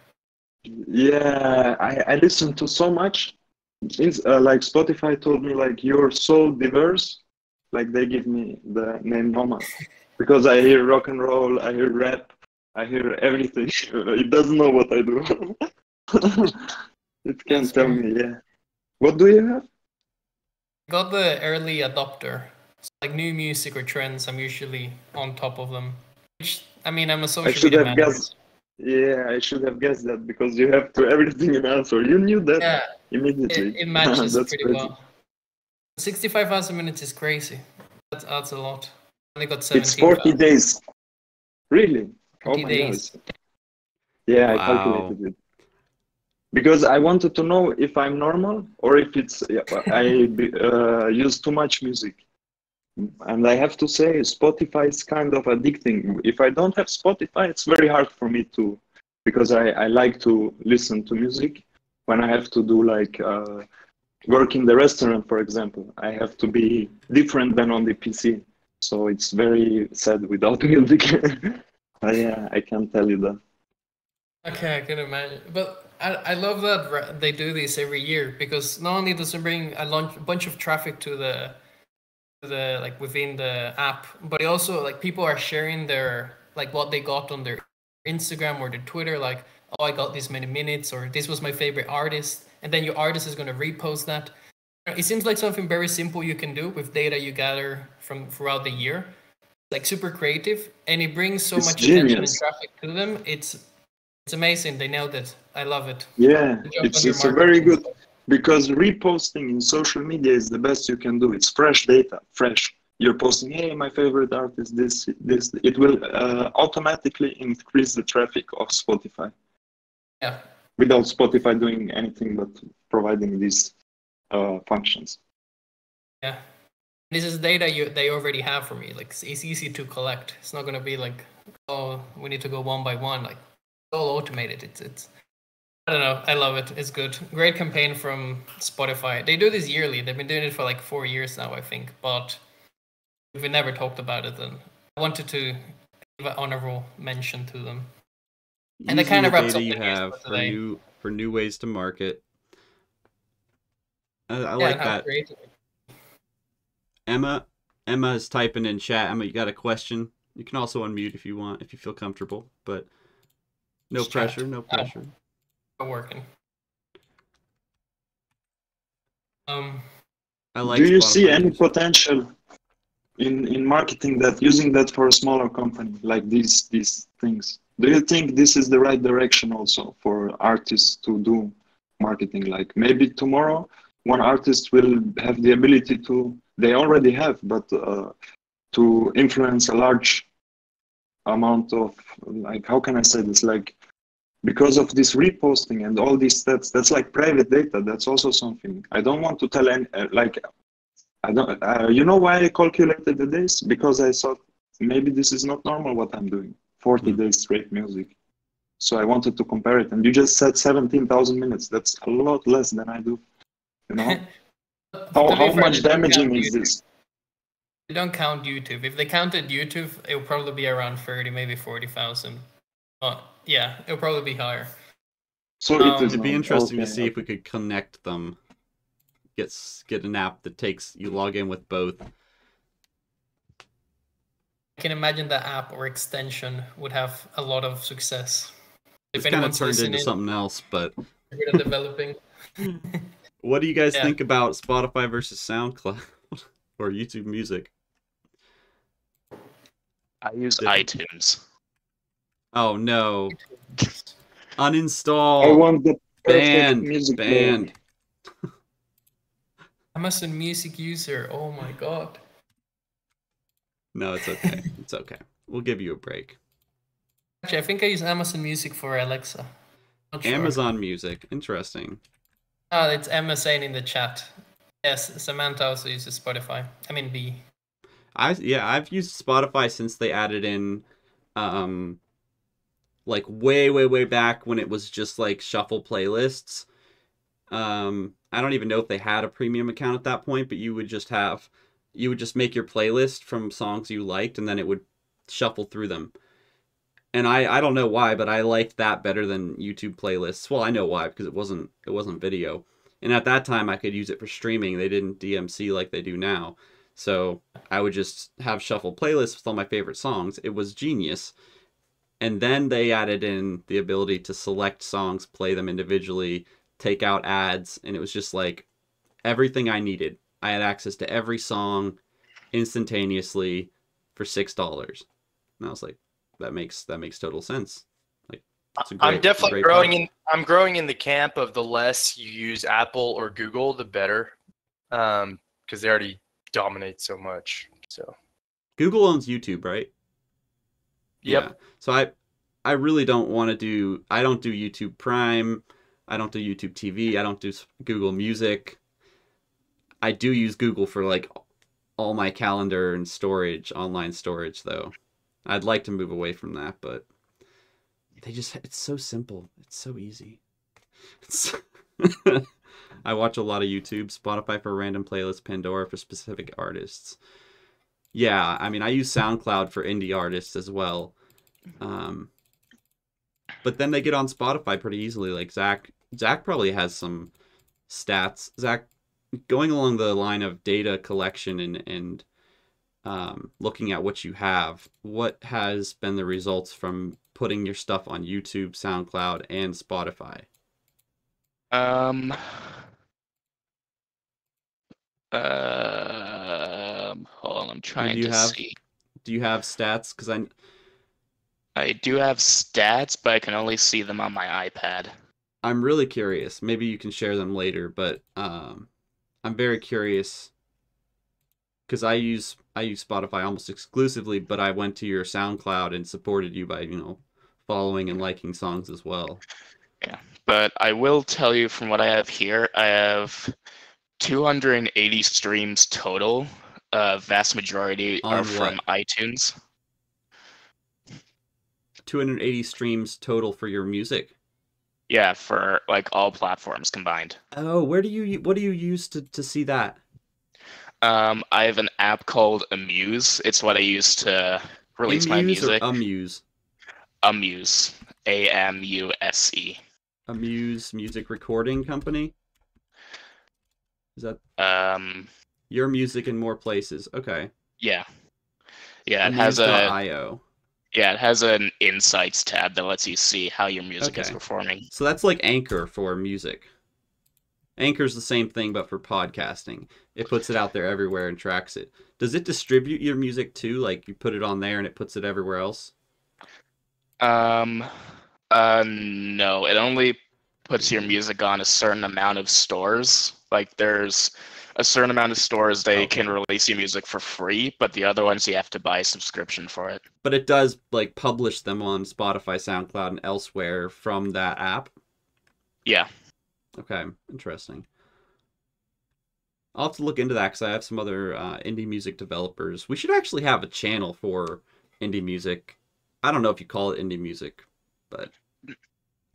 Yeah, I listen to so much. Like Spotify told me, like, you're so diverse. Like they give me the name Nomad because I hear rock and roll, I hear rap, I hear everything. It doesn't know what I do. It can't tell me. Yeah. What do you have? Got the early adopter. So like new music or trends, I'm usually on top of them. Which, I mean, I'm a social media manager. Yeah, I should have guessed that because you have to everything in answer. You knew that immediately. It matches pretty well. 65,000 minutes is crazy. That's a lot. I only got 17. It's 40 days. Really? 40 days. God. Yeah, wow. I calculated it. Because I wanted to know if I'm normal or if it's I use too much music. And I have to say, Spotify is kind of addicting. If I don't have Spotify, it's very hard for me to, because I like to listen to music. When I have to do like work in the restaurant, for example, I have to be different than on the PC. So it's very sad without music. Yeah, I can't tell you that. Okay, I can imagine. But I love that they do this every year because not only does it bring a bunch of traffic to the like within the app, but it also like people are sharing their like what they got on their Instagram or their Twitter, like, oh, I got this many minutes, or this was my favorite artist, and then your artist is going to repost that. It seems like something very simple you can do with data you gather from throughout the year, like super creative, and it brings so much attention and traffic to them. It's amazing. They nailed it. I love it. Yeah, it's a very good. Because reposting in social media is the best you can do. It's fresh data, fresh. You're posting, hey, my favorite artist, this. It will automatically increase the traffic of Spotify. Yeah. Without Spotify doing anything but providing these functions. Yeah. This is data they already have for me. Like it's easy to collect. It's not going to be like, oh, we need to go one by one. Like it's all automated. It's I don't know. I love it. It's good. Great campaign from Spotify. They do this yearly. They've been doing it for like 4 years now, I think. But we never talked about it, and I wanted to give an honorable mention to them. And that kind of wraps up the the data you have for new ways to market. I like that. Emma is typing in chat. Emma, you got a question? You can also unmute if you want, if you feel comfortable, but no pressure, no pressure. Working. I like. Do you see any potential in marketing that, using that for a smaller company like these things? Do you think this is the right direction also for artists to do marketing? Like maybe tomorrow one artist will have the ability to, they already have, but to influence a large amount of, like, how can I say this? Like, because of this reposting and all these stats, that's like private data. That's also something. I don't want to tell any, like, I don't, you know why I calculated the days? Because I thought maybe this is not normal what I'm doing. 40 days straight music. So I wanted to compare it. And you just said 17,000 minutes. That's a lot less than I do. You know? how much damaging is this? They don't count YouTube. If they counted YouTube, it would probably be around 30, maybe 40,000. But yeah, it'll probably be higher. So it'd be interesting to see if we could connect them. Get an app that takes, you log in with both. I can imagine the app or extension would have a lot of success. It's kind of turned into something else, but developing. What do you guys think about Spotify versus SoundCloud or YouTube Music? I use iTunes. Oh no! Uninstall. I want the banned. Banned. Amazon Music user. Oh my god. No, it's okay. It's okay. We'll give you a break. Actually, I think I use Amazon Music for Alexa. Amazon Music. Interesting. Oh, it's Emma saying in the chat. Yes, Samantha also uses Spotify. I mean B. I've used Spotify since they added in like way back when it was just like shuffle playlists. I don't even know if they had a premium account at that point, but you would just make your playlist from songs you liked, and then it would shuffle through them. And I don't know why, but I liked that better than YouTube playlists. Well, I know why, because it wasn't video. And at that time, I could use it for streaming. They didn't DMC like they do now. So I would just have shuffle playlists with all my favorite songs. It was genius. And then they added in the ability to select songs, play them individually, take out ads, and it was just like everything I needed. I had access to every song instantaneously for $6. And I was like, that makes total sense. Like, I'm definitely I'm growing in the camp of the less you use Apple or Google, the better, because they already dominate so much. So Google owns YouTube, right? Yep. Yeah. So I really don't want to do. I don't do YouTube Prime. I don't do YouTube TV. I don't do Google Music. I do use Google for like all my calendar and storage, online storage though. I'd like to move away from that, but it's so simple. It's so easy. I watch a lot of YouTube, Spotify for random playlists, Pandora for specific artists. Yeah, I mean, I use SoundCloud for indie artists as well. But then they get on Spotify pretty easily. Like Zach probably has some stats. Zach, going along the line of data collection and looking at what you have, what has been the results from putting your stuff on YouTube, SoundCloud, and Spotify? Hold on, I'm trying to see. Do you have stats? Because I do have stats, but I can only see them on my iPad. I'm really curious. Maybe you can share them later, but I'm very curious because I use Spotify almost exclusively, but I went to your SoundCloud and supported you by, following and liking songs as well. Yeah, but I will tell you from what I have here, I have 280 streams total. Vast majority are from iTunes. 280 streams total for your music? Yeah, for like all platforms combined. Oh, what do you use to see that? I have an app called Amuse. It's what I use to release my Amuse or music. Amuse? Amuse. Amuse. Amuse Music Recording Company? Is that your music in more places? Okay. Yeah. Yeah, it has Amuse.io. Yeah, it has an insights tab that lets you see how your music is performing. So that's like Anchor for music. Anchor's the same thing, but for podcasting. It puts it out there everywhere and tracks it. Does it distribute your music too? Like you put it on there and it puts it everywhere else? No, it only puts your music on a certain amount of stores. Like there's a certain amount of stores they can release your music for free, but the other ones you have to buy a subscription for it. But it does like publish them on Spotify, SoundCloud, and elsewhere from that app? Yeah. Okay, interesting. I'll have to look into that because I have some other indie music developers. We should actually have a channel for indie music. I don't know if you call it indie music, but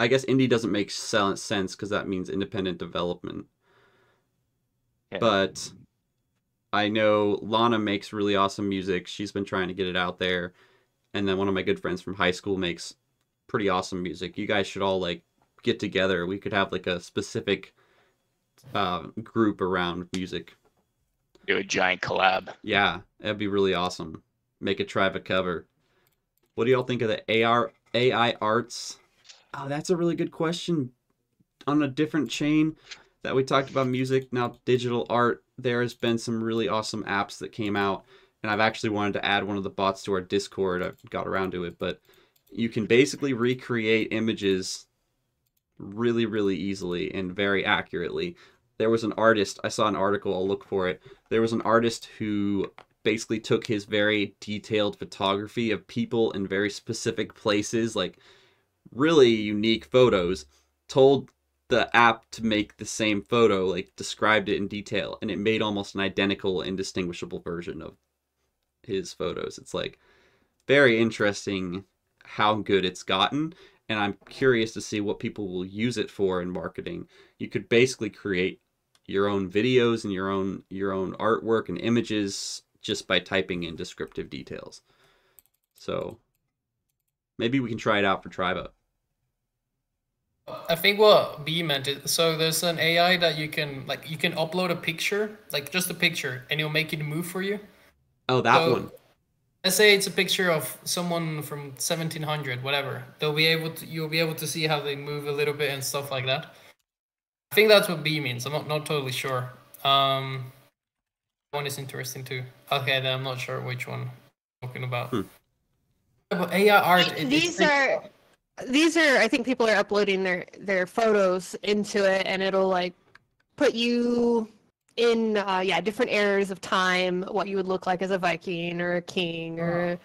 I guess indie doesn't make sense because that means independent development. Yeah. But I know Lana makes really awesome music. She's been trying to get it out there. And then one of my good friends from high school makes pretty awesome music. You guys should all like get together. We could have like a specific group around music. Do a giant collab. Yeah, that'd be really awesome. Make a Triba cover. What do y'all think of the AI arts? Oh, that's a really good question. On a different chain that we talked about music, now digital art, there has been some really awesome apps that came out, and I've actually wanted to add one of the bots to our Discord. I've got around to it, but you can basically recreate images really, really easily and very accurately. There was an artist, I saw an article, I'll look for it. There was an artist who basically took his very detailed photography of people in very specific places, like really unique photos, told the app to make the same photo, like described it in detail, and it made almost an identical, indistinguishable version of his photos. It's like very interesting how good it's gotten, and I'm curious to see what people will use it for in marketing. You could basically create your own videos and your own artwork and images just by typing in descriptive details. So maybe we can try it out for Triba. I think what B meant is, so there's an AI that you can upload a picture, like just a picture, and it'll make it move for you. Oh, that one. Let's say it's a picture of someone from 1700, whatever. You'll be able to see how they move a little bit and stuff like that. I think that's what B means. I'm not totally sure. One is interesting too. Okay, then I'm not sure which one I'm talking about. But AI art. These are. I think people are uploading their photos into it, and it'll like put you in different eras of time, what you would look like as a Viking or a king or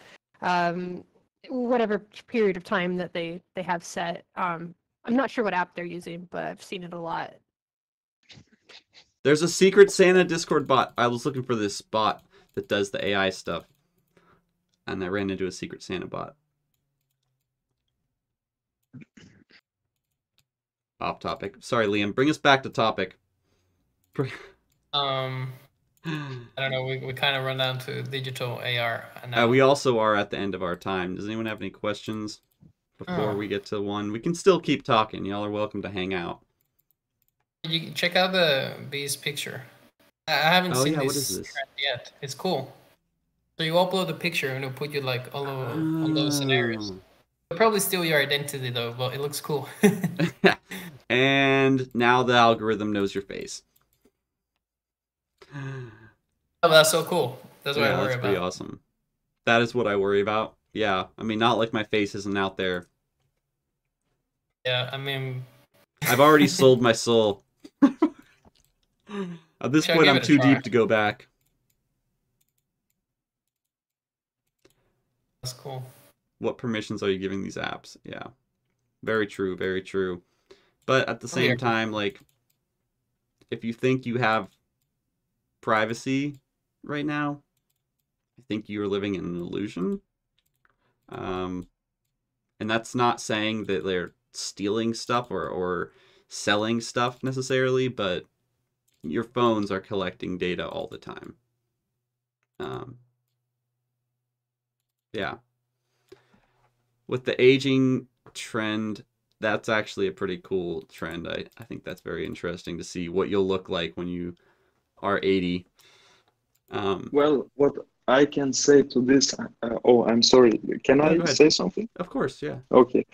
whatever period of time that they have set. I'm not sure what app they're using, but I've seen it a lot. There's a Secret Santa Discord bot. I was looking for this bot that does the AI stuff, and I ran into a Secret Santa bot. Off topic. Sorry, Liam. Bring us back to topic. I don't know. We kind of run down to digital AR. Now. We also are at the end of our time. Does anyone have any questions before we get to one? We can still keep talking. Y'all are welcome to hang out. You can check out the B's picture. I haven't seen what is this? yet. It's cool. So you upload the picture and it'll put you like all over on those scenarios. It'll probably steal your identity though, but it looks cool. And now the algorithm knows your face. Oh, that's so cool. That's what I worry about. That's pretty awesome. That is what I worry about. Yeah, I mean, not like my face isn't out there. Yeah, I mean... I've already sold my soul. At this point, I'm too deep to go back. That's cool. What permissions are you giving these apps? Yeah. Very true, very true. But at the same time, like, if you think you have privacy right now, I think you're living in an illusion. And that's not saying that they're stealing stuff or selling stuff necessarily, but your phones are collecting data all the time. Yeah. With the aging trend, that's actually a pretty cool trend. I think that's very interesting to see what you'll look like when you are 80. Well, what I can say to this, I'm sorry. Can I say something? Of course, yeah. Okay.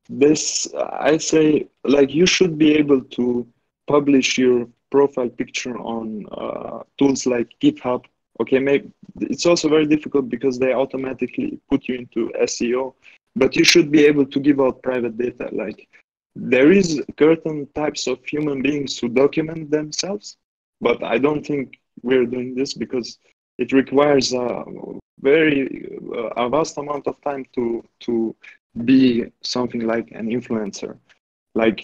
This, I say, like, you should be able to publish your profile picture on tools like GitHub. Okay, maybe it's also very difficult because they automatically put you into SEO, but you should be able to give out private data. Like, there is certain types of human beings who document themselves, but I don't think we're doing this because it requires a vast amount of time to be something like an influencer. Like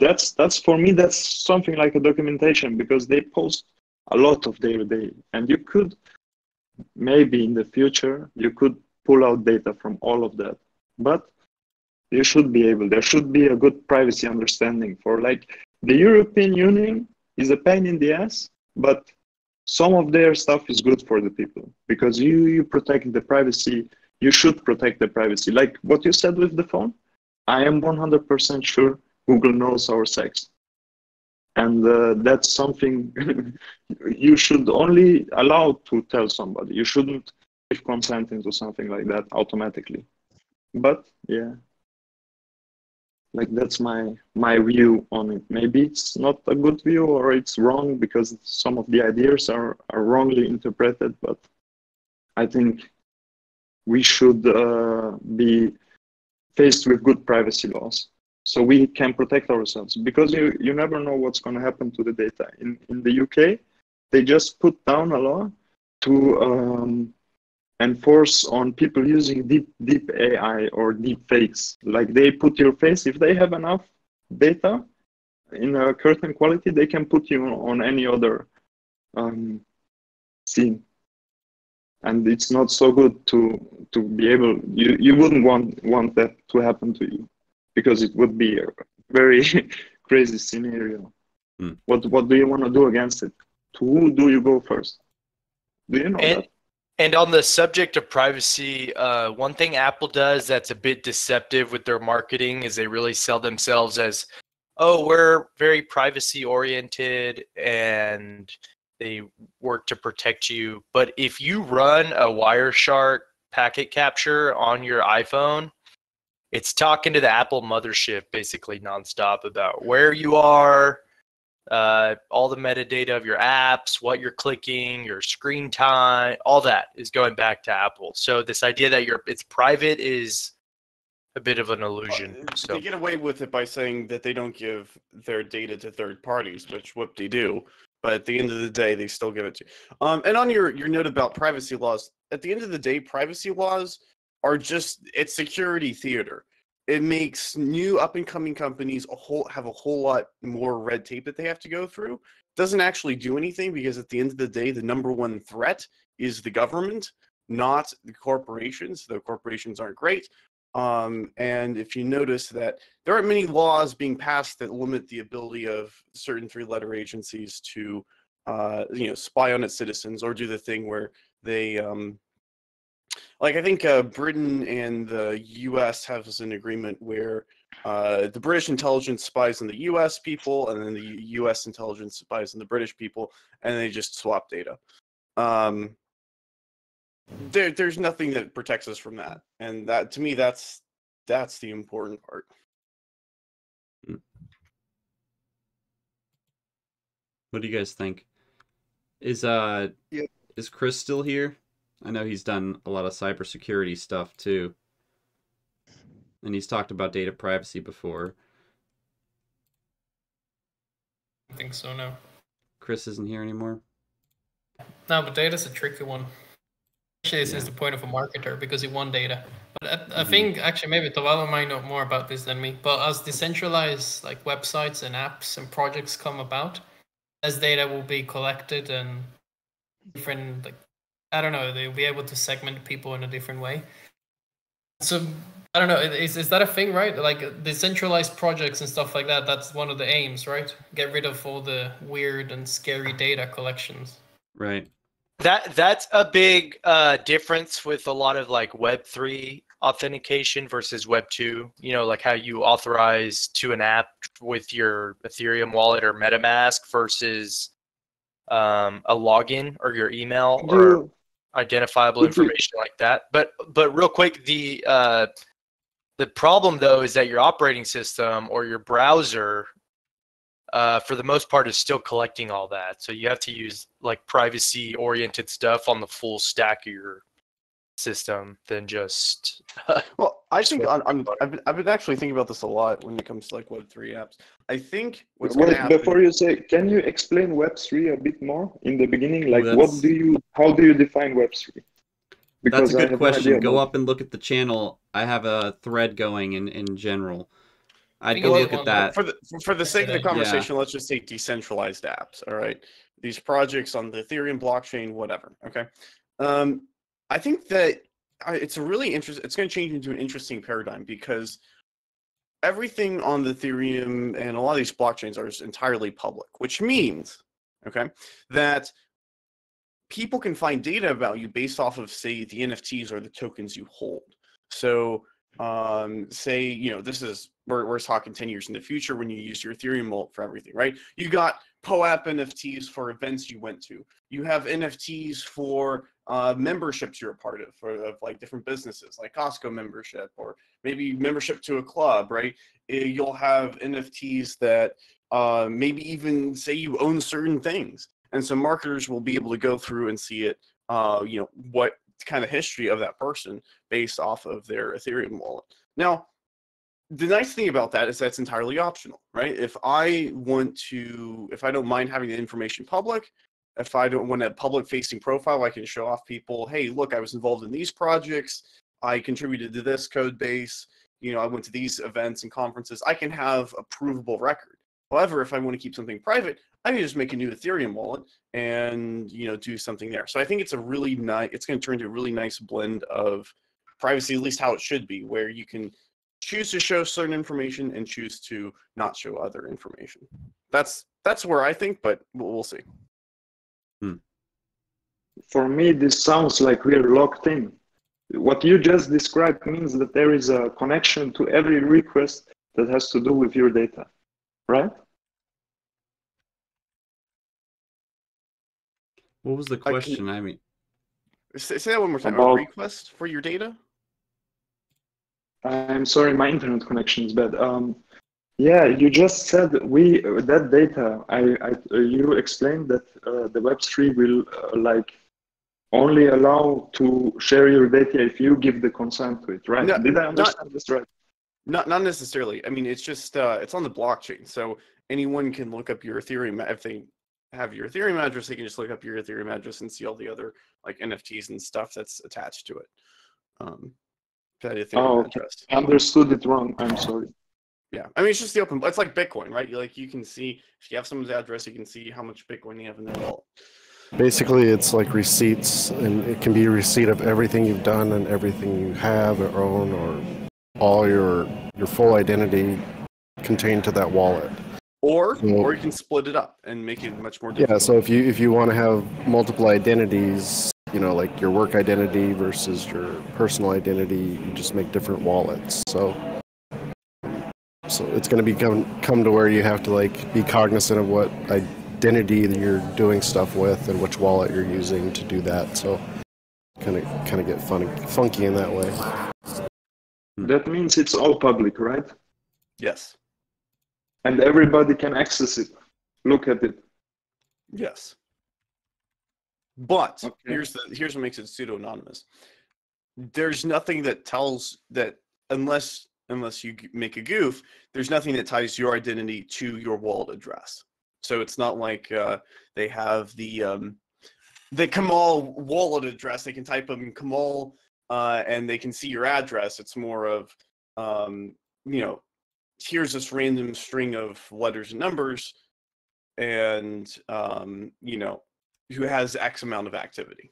that's for me, that's something like a documentation because they post a lot of their day, and you could maybe in the future you could pull out data from all of that, but you should be able, there should be a good privacy understanding. For like the European Union is a pain in the ass, but some of their stuff is good for the people because you protect the privacy. You should protect the privacy. Like what you said with the phone, I am 100% sure Google knows our sex. And that's something you should only allow to tell somebody. You shouldn't give consent into something like that automatically. But yeah, like that's my view on it. Maybe it's not a good view or it's wrong because some of the ideas are wrongly interpreted, but I think we should be faced with good privacy laws so we can protect ourselves, because you never know what's going to happen to the data. In the UK, they just put down a law to enforce on people using deep AI or deep fakes. Like they put your face, if they have enough data in a certain quality, they can put you on any other scene. And it's not so good to be able, you wouldn't want that to happen to you, because it would be a very crazy scenario. What do you want to do against it? To who do you go first? Do you know that? And on the subject of privacy, one thing Apple does that's a bit deceptive with their marketing is they really sell themselves as, oh, we're very privacy oriented and they work to protect you. But if you run a Wireshark packet capture on your iPhone, it's talking to the Apple mothership basically nonstop about where you are, all the metadata of your apps, what you're clicking, your screen time, all that is going back to Apple. So this idea that it's private is a bit of an illusion. They get away with it by saying that they don't give their data to third parties, which whoop they do. But at the end of the day, they still give it to you. And on your note about privacy laws, at the end of the day, privacy laws are it's security theater. It makes new up-and-coming companies have a whole lot more red tape that they have to go through. It doesn't actually do anything because at the end of the day, the number one threat is the government, not the corporations. The corporations aren't great. And if you notice that there aren't many laws being passed that limit the ability of certain three-letter agencies to, spy on its citizens or do the thing where they, like I think Britain and the U.S. have an agreement where the British intelligence spies on the U.S. people, and then the U.S. intelligence spies on the British people, and they just swap data. There's nothing that protects us from that, and that to me that's the important part. What do you guys think? Is Chris still here? I know he's done a lot of cybersecurity stuff too, and he's talked about data privacy before. I think so. No. Chris isn't here anymore. No, but data's a tricky one. Actually, this is the point of a marketer because you want data. But I think actually maybe Tavallo might know more about this than me. But as decentralized like websites and apps and projects come about, as data will be collected and different, like I don't know, they'll be able to segment people in a different way. So I don't know. Is that a thing, right? Like decentralized projects and stuff like that. That's one of the aims, right? Get rid of all the weird and scary data collections. Right. That's a big difference with a lot of like Web3 authentication versus Web2. You know, like how you authorize to an app with your Ethereum wallet or MetaMask versus a login or your email or identifiable information like that. But real quick, the problem though is that your operating system or your browser, for the most part, is still collecting all that. So you have to use like privacy-oriented stuff on the full stack of your system than just. Well, I think I've been actually thinking about this a lot when it comes to like Web3 apps. I think what's going to happen. Before you say, can you explain Web3 a bit more in the beginning? Like, Ooh, how do you define Web3? Because that's a good question. Go up and look at the channel. I have a thread going in general. I'd go look at that. For the sake of the conversation, let's just say decentralized apps. All right, these projects on the Ethereum blockchain, whatever. Okay, I think that it's a really interesting. It's going to change into an interesting paradigm because everything on the Ethereum and a lot of these blockchains are entirely public, which means, okay, that people can find data about you based off of, say, the NFTs or the tokens you hold. So, say, you know, this is, we're talking 10 years in the future when you use your Ethereum wallet for everything, right? You got POAP NFTs for events you went to. You have NFTs for memberships you're a part of like different businesses, like Costco membership, or maybe membership to a club, right? You'll have NFTs that maybe even say you own certain things. And so marketers will be able to go through and see it, you know, what kind of history of that person based off of their Ethereum wallet. Now, the nice thing about that is that's entirely optional, right? If I don't mind having the information public, if I don't want a public-facing profile, I can show off people, hey, look, I was involved in these projects, I contributed to this code base, you know, I went to these events and conferences. I can have a provable record. However, if I want to keep something private, I can just make a new Ethereum wallet and, you know, do something there. So I think it's a really nice, it's going to turn into a really nice blend of privacy, at least how it should be, where you can choose to show certain information and choose to not show other information. That's where I think, but we'll see. For me, this sounds like we're locked in. What you just described means that there is a connection to every request that has to do with your data, right? What was the question? I mean, say that one more time. A request for your data? I'm sorry, my internet connection is bad. Yeah, you just said that data. You explained that the Web3 will like only allow to share your data if you give the consent to it, right? No, Did I understand this right? Not necessarily. I mean, it's just it's on the blockchain, so anyone can look up your Ethereum if they have your Ethereum address. They can just look up your Ethereum address and see all the other like NFTs and stuff that's attached to it. That Ethereum address. Understood it wrong. I'm sorry. Yeah, I mean it's just the open. It's like Bitcoin, right? You can see if you have someone's address, you can see how much Bitcoin you have in their wallet. Basically, it's like receipts, and it can be a receipt of everything you've done and everything you have or own, or all your full identity contained to that wallet. Or you can split it up and make it much more difficult. Yeah, so if you want to have multiple identities, you know, like your work identity versus your personal identity, you just make different wallets. So it's going to come to where you have to like be cognizant of what identity that you're doing stuff with and which wallet you're using to do that. So kind of get funky in that way. That means it's all public, right? Yes. And everybody can access it, look at it. Yes. But here's what makes it pseudo-anonymous. There's nothing that tells that unless you make a goof, there's nothing that ties your identity to your wallet address. So it's not like they have the Kamal wallet address. They can type in Kamal and they can see your address. It's more of you know, here's this random string of letters and numbers, and you know, who has X amount of activity.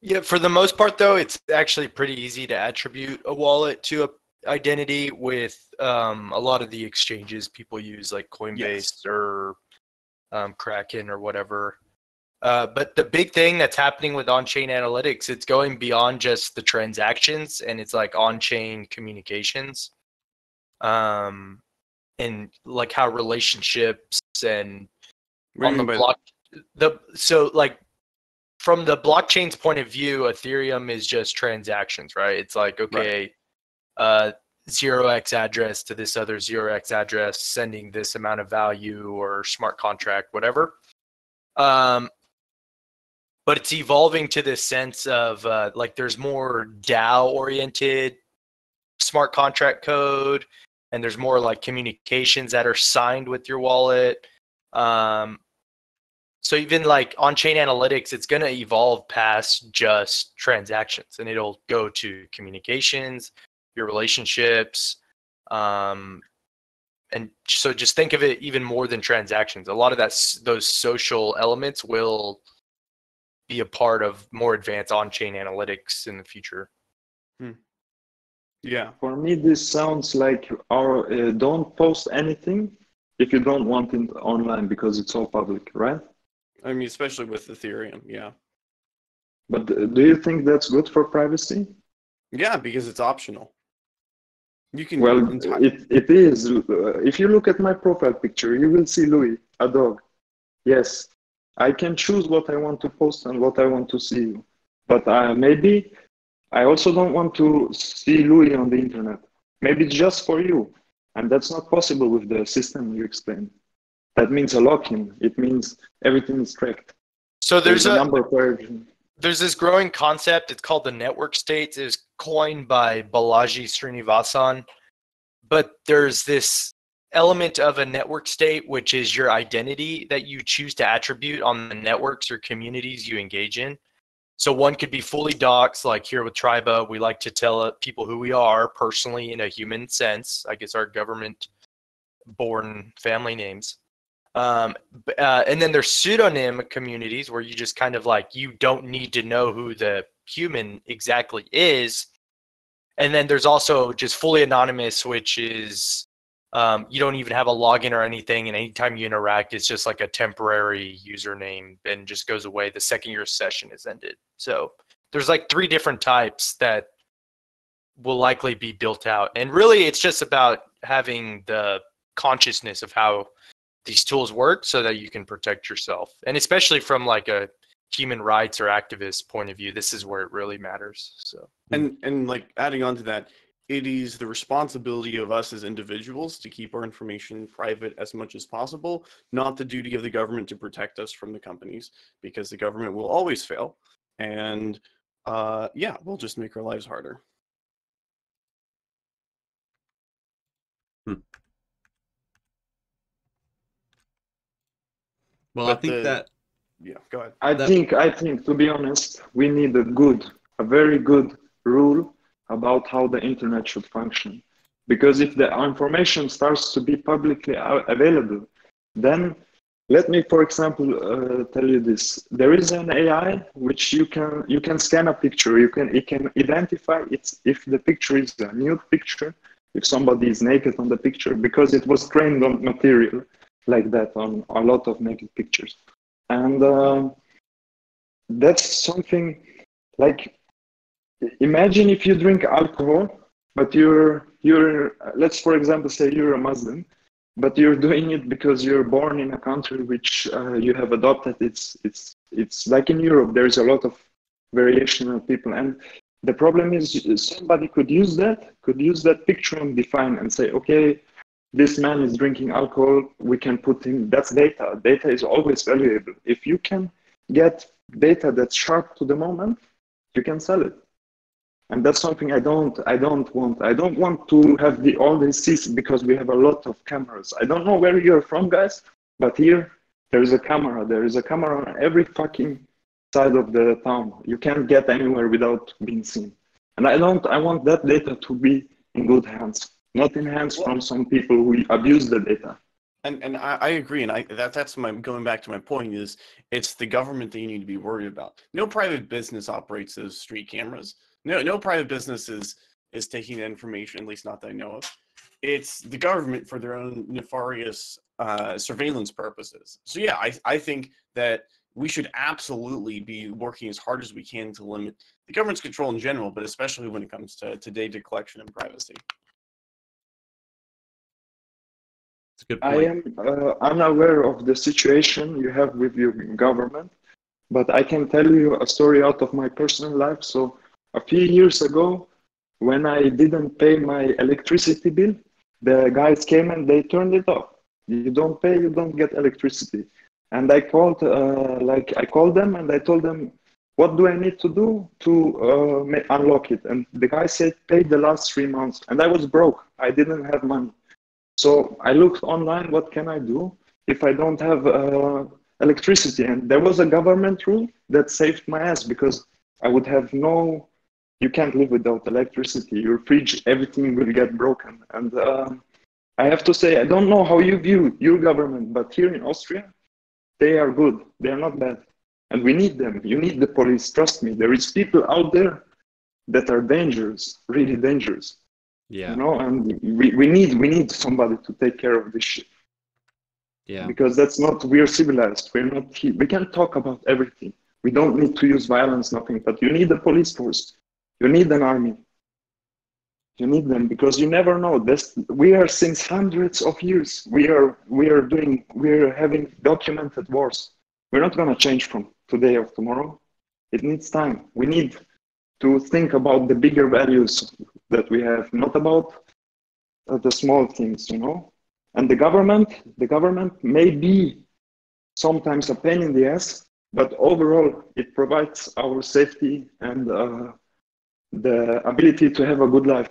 Yeah, for the most part, though, it's actually pretty easy to attribute a wallet to a identity with a lot of the exchanges people use, like Coinbase or Kraken or whatever. But the big thing that's happening with on-chain analytics, it's going beyond just the transactions, and it's like on-chain communications, and like how relationships and on the block. So like from the blockchain's point of view, Ethereum is just transactions, right? It's like, okay, 0x address to this other 0x address, sending this amount of value or smart contract, whatever. But it's evolving to this sense of like there's more DAO-oriented smart contract code, and there's more like communications that are signed with your wallet. So even like on-chain analytics, it's going to evolve past just transactions, and it'll go to communications, your relationships, and so just think of it even more than transactions. A lot of those social elements will be a part of more advanced on-chain analytics in the future. Yeah. For me, this sounds like our don't post anything if you don't want it online because it's all public, right? I mean, especially with Ethereum, yeah. But do you think that's good for privacy? Yeah, because it's optional. You can. Well, it is. If you look at my profile picture, you will see Louis, a dog. Yes, I can choose what I want to post and what I want to see. But maybe I also don't want to see Louis on the internet. Maybe it's just for you. And that's not possible with the system you explained. That means a lock-in. It means everything is tracked. So there's a number of there's this growing concept. It's called the network states. It was coined by Balaji Srinivasan. But there's this element of a network state, which is your identity that you choose to attribute on the networks or communities you engage in. So one could be fully doxed, like here with Triba, we like to tell people who we are personally in a human sense. I guess our government-born family names. And then there's pseudonym communities where you just kind of like, you don't need to know who the human exactly is. And then there's also just fully anonymous, which is you don't even have a login or anything. And anytime you interact, it's just like a temporary username and just goes away the second your session is ended. So there's like 3 different types that will likely be built out. And really, it's just about having the consciousness of how these tools work so that you can protect yourself. And especially from like a human rights or activist point of view, this is where it really matters. So and like adding on to that, it is the responsibility of us as individuals to keep our information private as much as possible, not the duty of the government to protect us from the companies, because the government will always fail. And yeah, we'll just make our lives harder. Well, But I think that. Yeah, go ahead. I think, to be honest, we need a very good rule about how the internet should function. Because if the information starts to be publicly available, then let me, for example, tell you this. There is an AI which you can scan a picture. It can identify if the picture is a nude picture, if somebody is naked on the picture, because it was trained on material like that on a lot of naked pictures. And that's something like, imagine if you drink alcohol, but you're let's for example say you're a Muslim, but you're doing it because you're born in a country which you have adopted. It's like in Europe, there's a lot of variation of people, and the problem is somebody could use that picture and define and say, okay, this man is drinking alcohol, we can put him, that's data. Data is always valuable. If you can get data that's sharp to the moment, you can sell it. And that's something I don't want. I don't want to have all this, because we have a lot of cameras. I don't know where you're from, guys, but here there is a camera. There is a camera on every fucking side of the town. You can't get anywhere without being seen. And I want that data to be in good hands. Not in hands from some people who abuse the data. And I agree, and that's my going back to my point is it's the government that you need to be worried about. No private business operates those street cameras. No private business is taking that information, at least not that I know of. It's the government for their own nefarious surveillance purposes. So yeah, I think that we should absolutely be working as hard as we can to limit the government's control in general, but especially when it comes to data collection and privacy. It's a good point. I am unaware of the situation you have with your government, but I can tell you a story out of my personal life. So a few years ago, when I didn't pay my electricity bill, the guys came and they turned it off. You don't pay, you don't get electricity. And I called, I called them and I told them, what do I need to do to unlock it? And the guy said, pay the last 3 months. And I was broke. I didn't have money. So I looked online, what can I do if I don't have electricity? And there was a government rule that saved my ass because I would have you can't live without electricity. Your fridge, everything will get broken. And I have to say, I don't know how you view your government, but here in Austria, they are good. They are not bad. And we need them. You need the police. Trust me. There is people out there that are dangerous, really dangerous. Yeah. You know, and we need somebody to take care of this shit. Yeah. Because we're civilized. We can talk about everything. We don't need to use violence, nothing, but you need a police force. You need an army. You need them because you never know. We are since hundreds of years. We are having documented wars. We're not gonna change from today or tomorrow. It needs time. We need to think about the bigger values that we have, not about the small things, you know. And the government may be sometimes a pain in the ass, but overall it provides our safety and the ability to have a good life,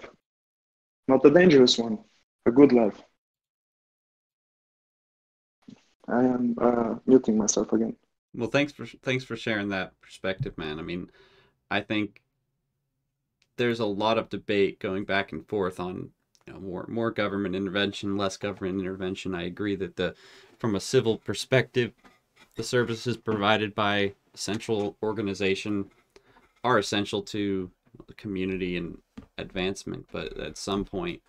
not a dangerous one, a good life. I am muting myself again. Well, thanks for sharing that perspective, man. I mean, I think there's a lot of debate going back and forth on, you know, more government intervention, less government intervention. I agree that from a civil perspective, the services provided by a central organization are essential to the community and advancement. But at some point,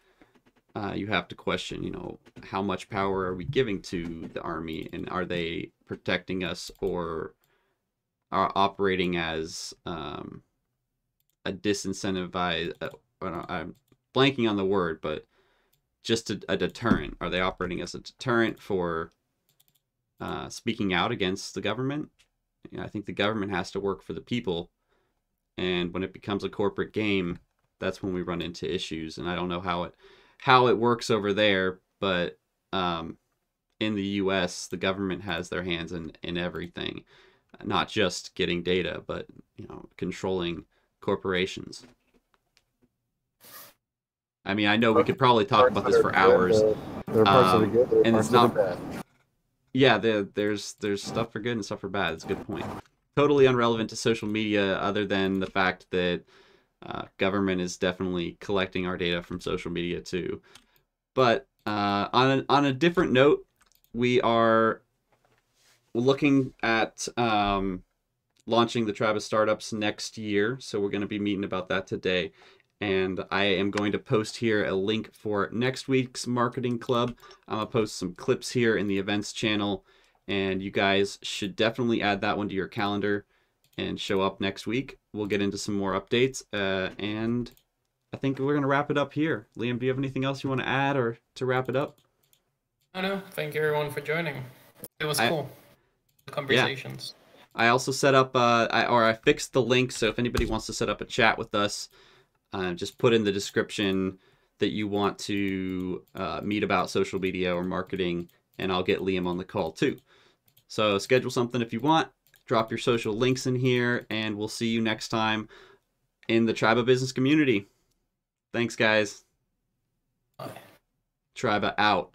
you have to question, you know, how much power are we giving to the army, and are they protecting us or are operating as a disincentivized, I'm blanking on the word, but just a deterrent? Are they operating as a deterrent for speaking out against the government? You know, I think the government has to work for the people, and when it becomes a corporate game, that's when we run into issues. And I don't know how it works over there, but in the US, the government has their hands in everything, not just getting data, but, you know, controlling corporations. I mean, I know we could probably talk about this for hours. There are parts that are good, there are and parts it's not that are bad. Yeah, there's stuff for good and stuff for bad. It's a good point. Totally irrelevant to social media, other than the fact that government is definitely collecting our data from social media too. But on a different note, we are looking at launching the Triba Startups next year, so we're going to be meeting about that today. And I am going to post here a link for next week's marketing club. I'm going to post some clips here in the events channel, and you guys should definitely add that one to your calendar and show up next week. We'll get into some more updates, and I think we're going to wrap it up here. Liam, do you have anything else you want to add or to wrap it up? No. Thank you everyone for joining. It was cool. The conversations. Yeah. I also set up, I fixed the link, so if anybody wants to set up a chat with us, just put in the description that you want to meet about social media or marketing, and I'll get Liam on the call too. So schedule something if you want. Drop your social links in here, and we'll see you next time in the Triba business community. Thanks, guys. Bye. Triba out.